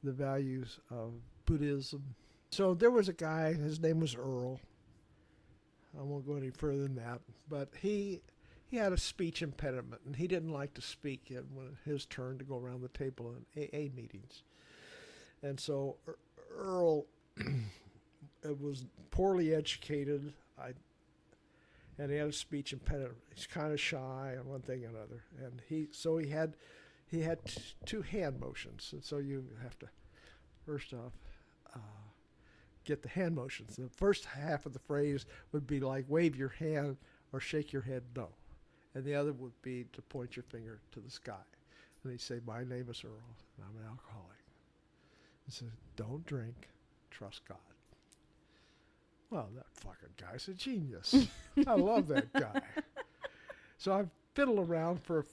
Speaker 2: the values of Buddhism. So there was a guy, his name was Earl. I won't go any further than that, but he had a speech impediment, and he didn't like to speak when his turn to go around the table in AA meetings. And so Earl was poorly educated, and he had a speech impediment. He's kind of shy on one thing and another, and he had 2 hand motions, and so you have to first off get the hand motions. The first half of the phrase would be like wave your hand or shake your head no, and the other would be to point your finger to the sky, and he'd say, "My name is Earl, and I'm an alcoholic." He said, "Don't drink, trust God." Well, that fucking guy's a genius. I love that guy. So I fiddled around for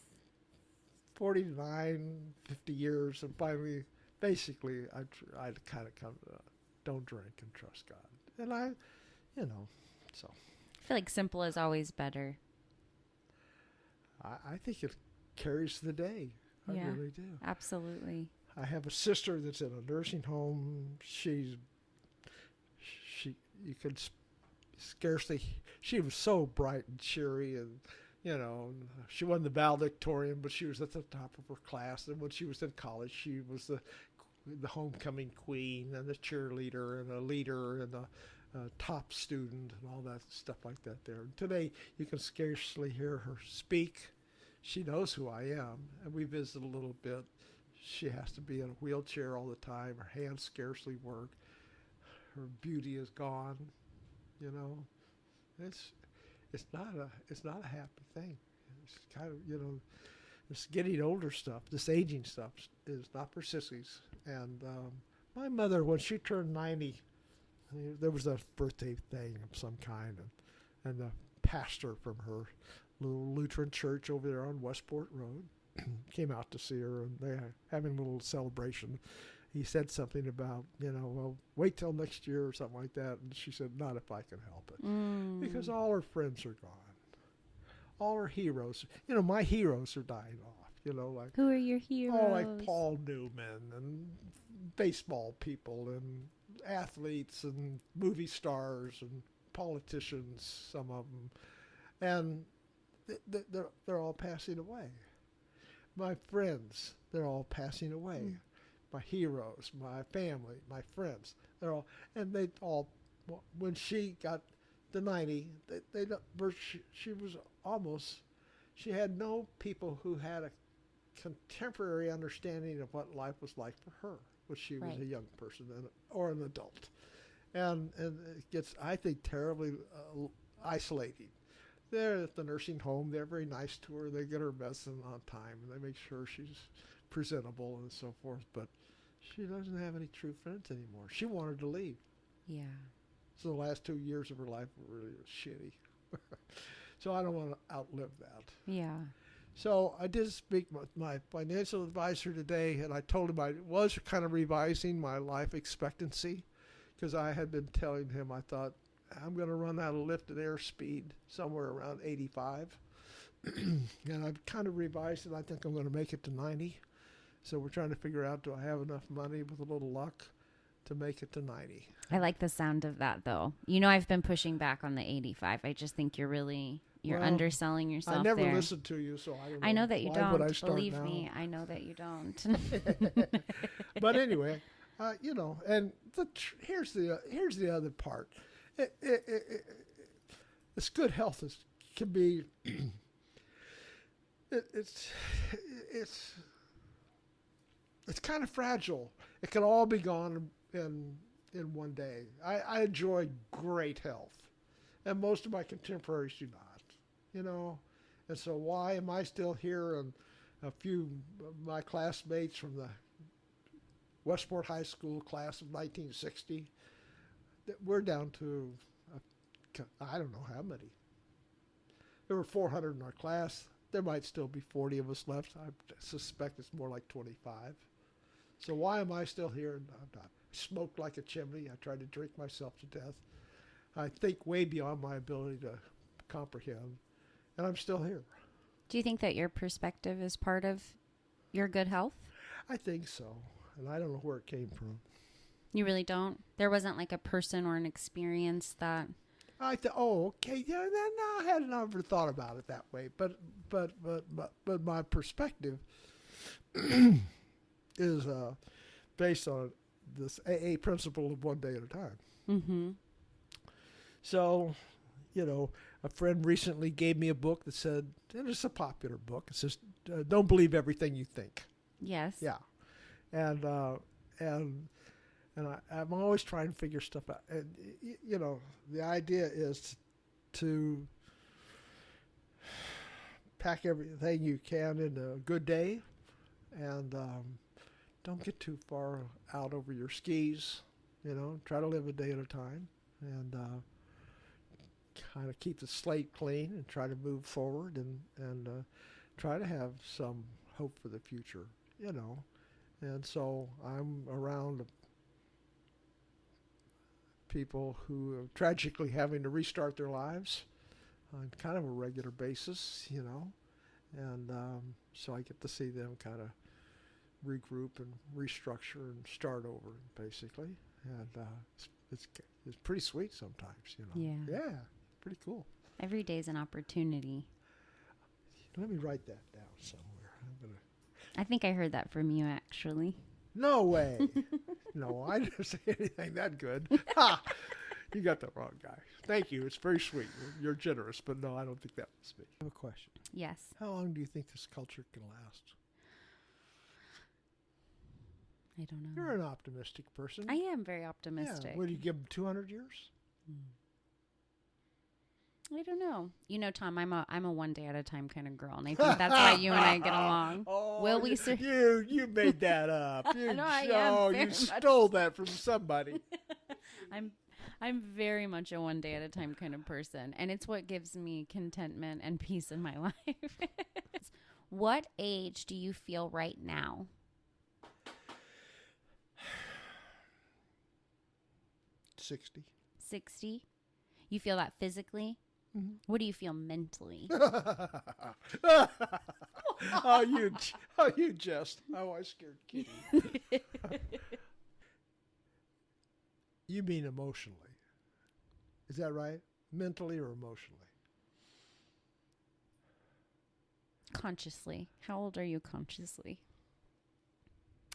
Speaker 2: 49, 50 years, and finally, basically, I kind of come to don't drink and trust God. And so.
Speaker 1: I feel like simple is always better.
Speaker 2: I think it carries the day. I really do.
Speaker 1: Absolutely.
Speaker 2: I have a sister that's in a nursing home. You could scarcely, she was so bright and cheery, and she wasn't the valedictorian, but she was at the top of her class. And when she was in college, she was the homecoming queen and the cheerleader and a leader and a top student and all that stuff like that there. And today, you can scarcely hear her speak. She knows who I am, and we visit a little bit. She has to be in a wheelchair all the time. Her hands scarcely work. Her beauty is gone. You know, it's not a happy thing. It's kind of, you know, this getting older stuff, this aging stuff is not for sissies. And my mother, when she turned 90, there was a birthday thing of some kind, and the pastor from her little Lutheran church over there on Westport Road came out to see her, and they were having a little celebration. He said something about, you know, well, wait till next year or something like that. And she said, not if I can help it. Because all her friends are gone. All her heroes, you know, my heroes are dying off, you know, like.
Speaker 1: Who are your heroes?
Speaker 2: Oh, like Paul Newman and baseball people and athletes and movie stars and politicians, some of them. And they're all passing away. My friends, they're all passing away. My heroes, my family, my friends, they're all, and they all, when she got to 90, she was almost, she had no people who had a contemporary understanding of what life was like for her when she was a young person or an adult. And it gets, I think, terribly isolating. They're at the nursing home. They're very nice to her. They get her medicine on time, and they make sure she's presentable and so forth. But she doesn't have any true friends anymore. She wanted to leave. Yeah. So the last 2 years of her life were really shitty. So I don't want to outlive that. Yeah. So I did speak with my financial advisor today, and I told him I was kind of revising my life expectancy because I had been telling him I thought, I'm going to run out of lift and airspeed somewhere around 85. And I've kind of revised it. I think I'm going to make it to 90. So we're trying to figure out, do I have enough money with a little luck to make it to 90?
Speaker 1: I like the sound of that, though. You know, I've been pushing back on the 85. I just think you're underselling yourself.
Speaker 2: I never listened to you, so I don't know.
Speaker 1: I know that you don't. Believe
Speaker 2: now?
Speaker 1: me, I know that you don't.
Speaker 2: But anyway, you know, and here's the other part. This good health can be. It's kind of fragile. It can all be gone in one day. I enjoy great health, and most of my contemporaries do not. You know, and so why am I still here? And a few of my classmates from the Westport High School class of 1960. We're down to, I don't know how many. There were 400 in our class. There might still be 40 of us left. I suspect it's more like 25. So why am I still here? I'm not. I smoked like a chimney. I tried to drink myself to death. I think way beyond my ability to comprehend. And I'm still here.
Speaker 1: Do you think that your perspective is part of your good health?
Speaker 2: I think so. And I don't know where it came from.
Speaker 1: You really don't? There wasn't like a person or an experience that...
Speaker 2: I thought, okay, yeah, no, I had never thought about it that way. But my perspective is based on this AA principle of one day at a time. Mm-hmm. So, you know, a friend recently gave me a book that said, and it's a popular book. It says, "Don't believe everything you think."
Speaker 1: Yes.
Speaker 2: Yeah, and I'm always trying to figure stuff out. And, you know, the idea is to pack everything you can in a good day and don't get too far out over your skis. You know, try to live a day at a time and kind of keep the slate clean and try to move forward and try to have some hope for the future, you know. And so I'm around people who are tragically having to restart their lives on kind of a regular basis, you know, and so I get to see them kind of regroup and restructure and start over, basically, and it's pretty sweet sometimes, you know. Yeah, pretty cool.
Speaker 1: Every day's an opportunity.
Speaker 2: Let me write that down somewhere.
Speaker 1: I think I heard that from you, actually.
Speaker 2: No way. No, I didn't say anything that good. Ha! You got the wrong guy. Thank you. It's very sweet. You're generous, but no, I don't think that was me. I have a question.
Speaker 1: Yes.
Speaker 2: How long do you think this culture can last?
Speaker 1: I don't know.
Speaker 2: You're an optimistic person.
Speaker 1: I am very optimistic.
Speaker 2: Yeah. Would you give them 200 years?
Speaker 1: I don't know. You know, Tom, I'm a one day at a time kind of girl, and I think that's why you and I get along.
Speaker 2: Oh,
Speaker 1: Will we?
Speaker 2: You made that up. You,
Speaker 1: No, I am very
Speaker 2: you
Speaker 1: much.
Speaker 2: stole that from somebody.
Speaker 1: I'm very much a one day at a time kind of person, and it's what gives me contentment and peace in my life. What age do you feel right now?
Speaker 2: 60.
Speaker 1: 60? You feel that physically?
Speaker 2: Mm-hmm.
Speaker 1: What do you feel mentally?
Speaker 2: Oh, you just. Oh, I scared Kitty. You mean emotionally. Is that right? Mentally or emotionally?
Speaker 1: Consciously. How old are you consciously?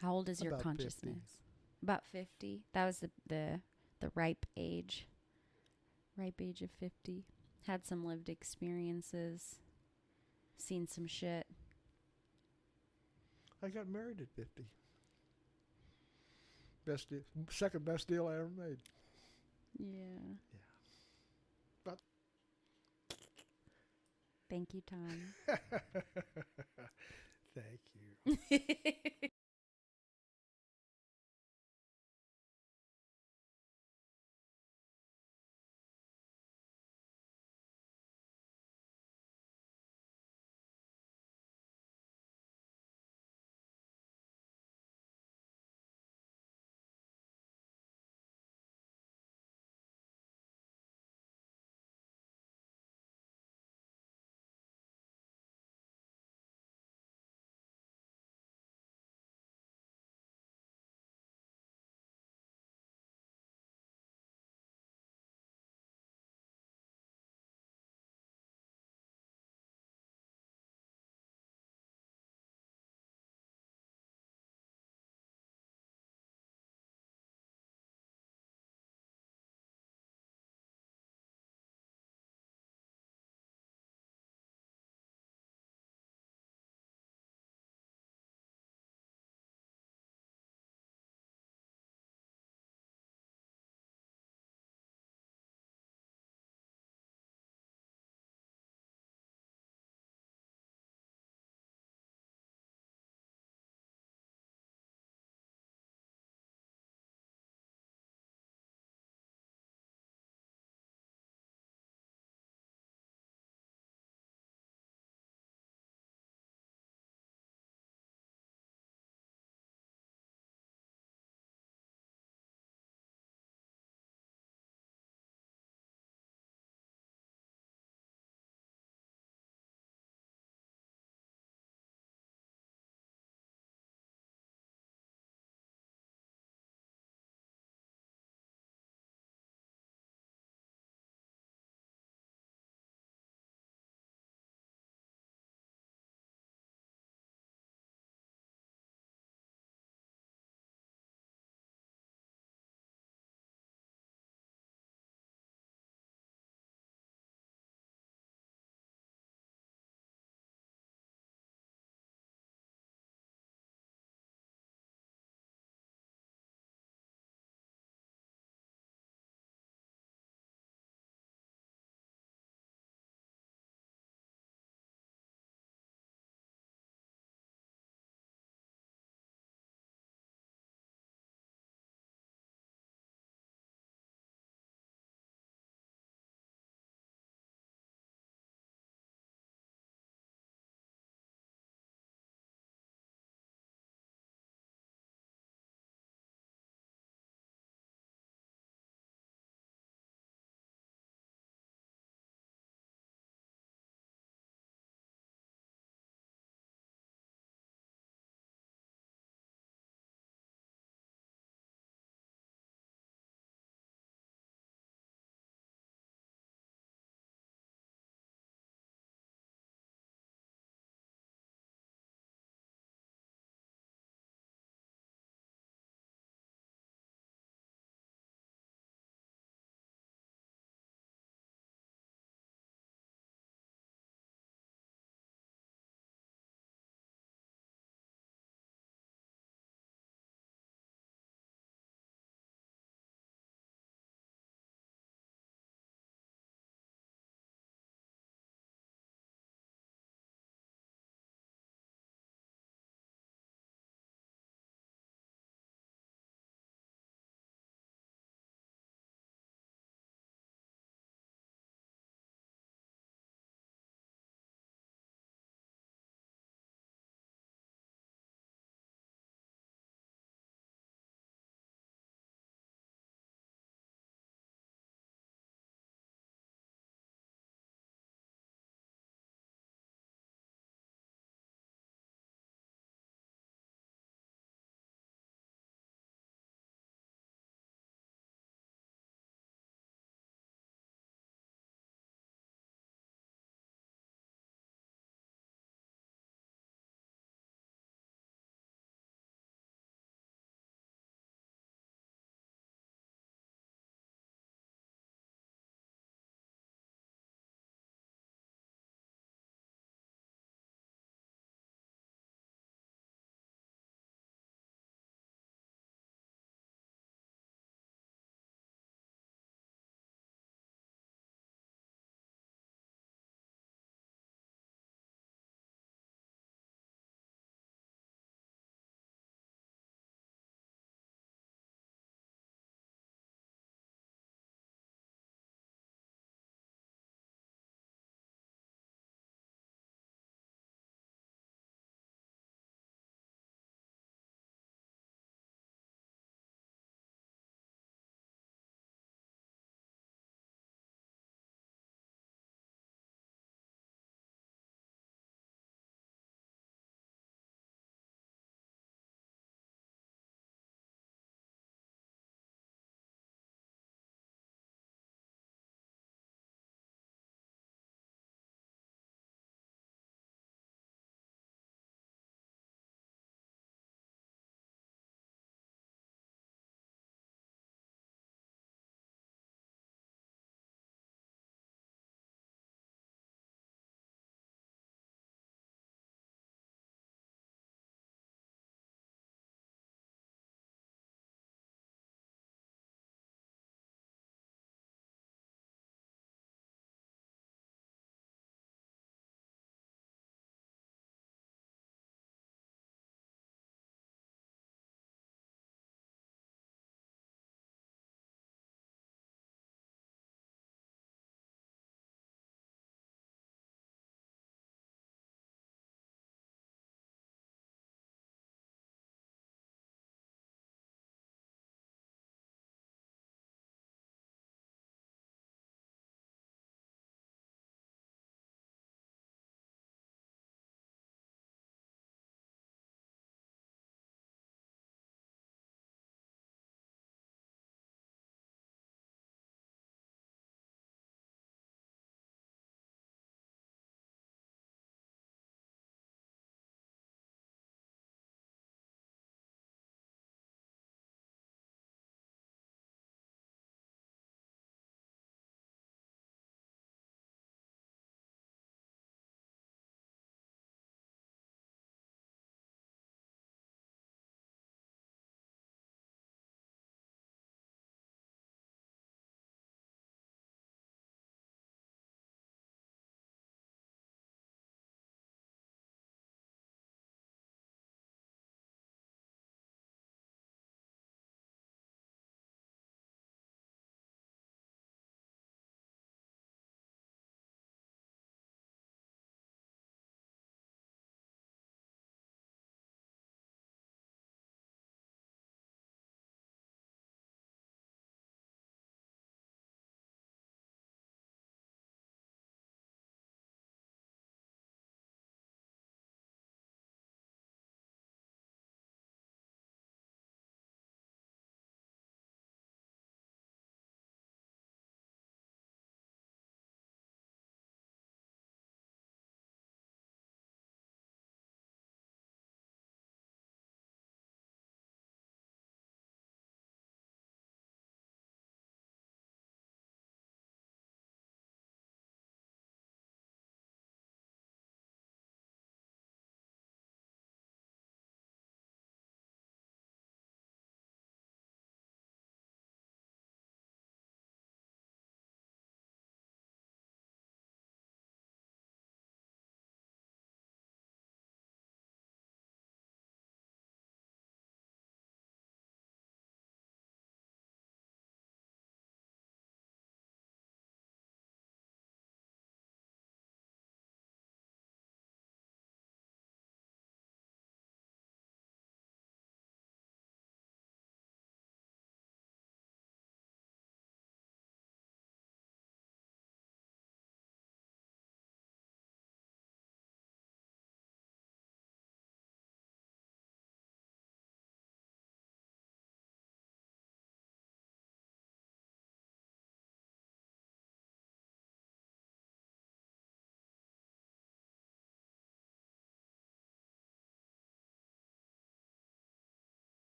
Speaker 1: How old is your
Speaker 2: About
Speaker 1: consciousness?
Speaker 2: 50.
Speaker 1: About 50. That was the ripe age. Ripe age of 50. Had some lived experiences. Seen some shit.
Speaker 2: I got married at 50. Best deal, second best deal I ever made.
Speaker 1: Yeah.
Speaker 2: Yeah. But
Speaker 1: Thank you, Tom.
Speaker 2: thank you.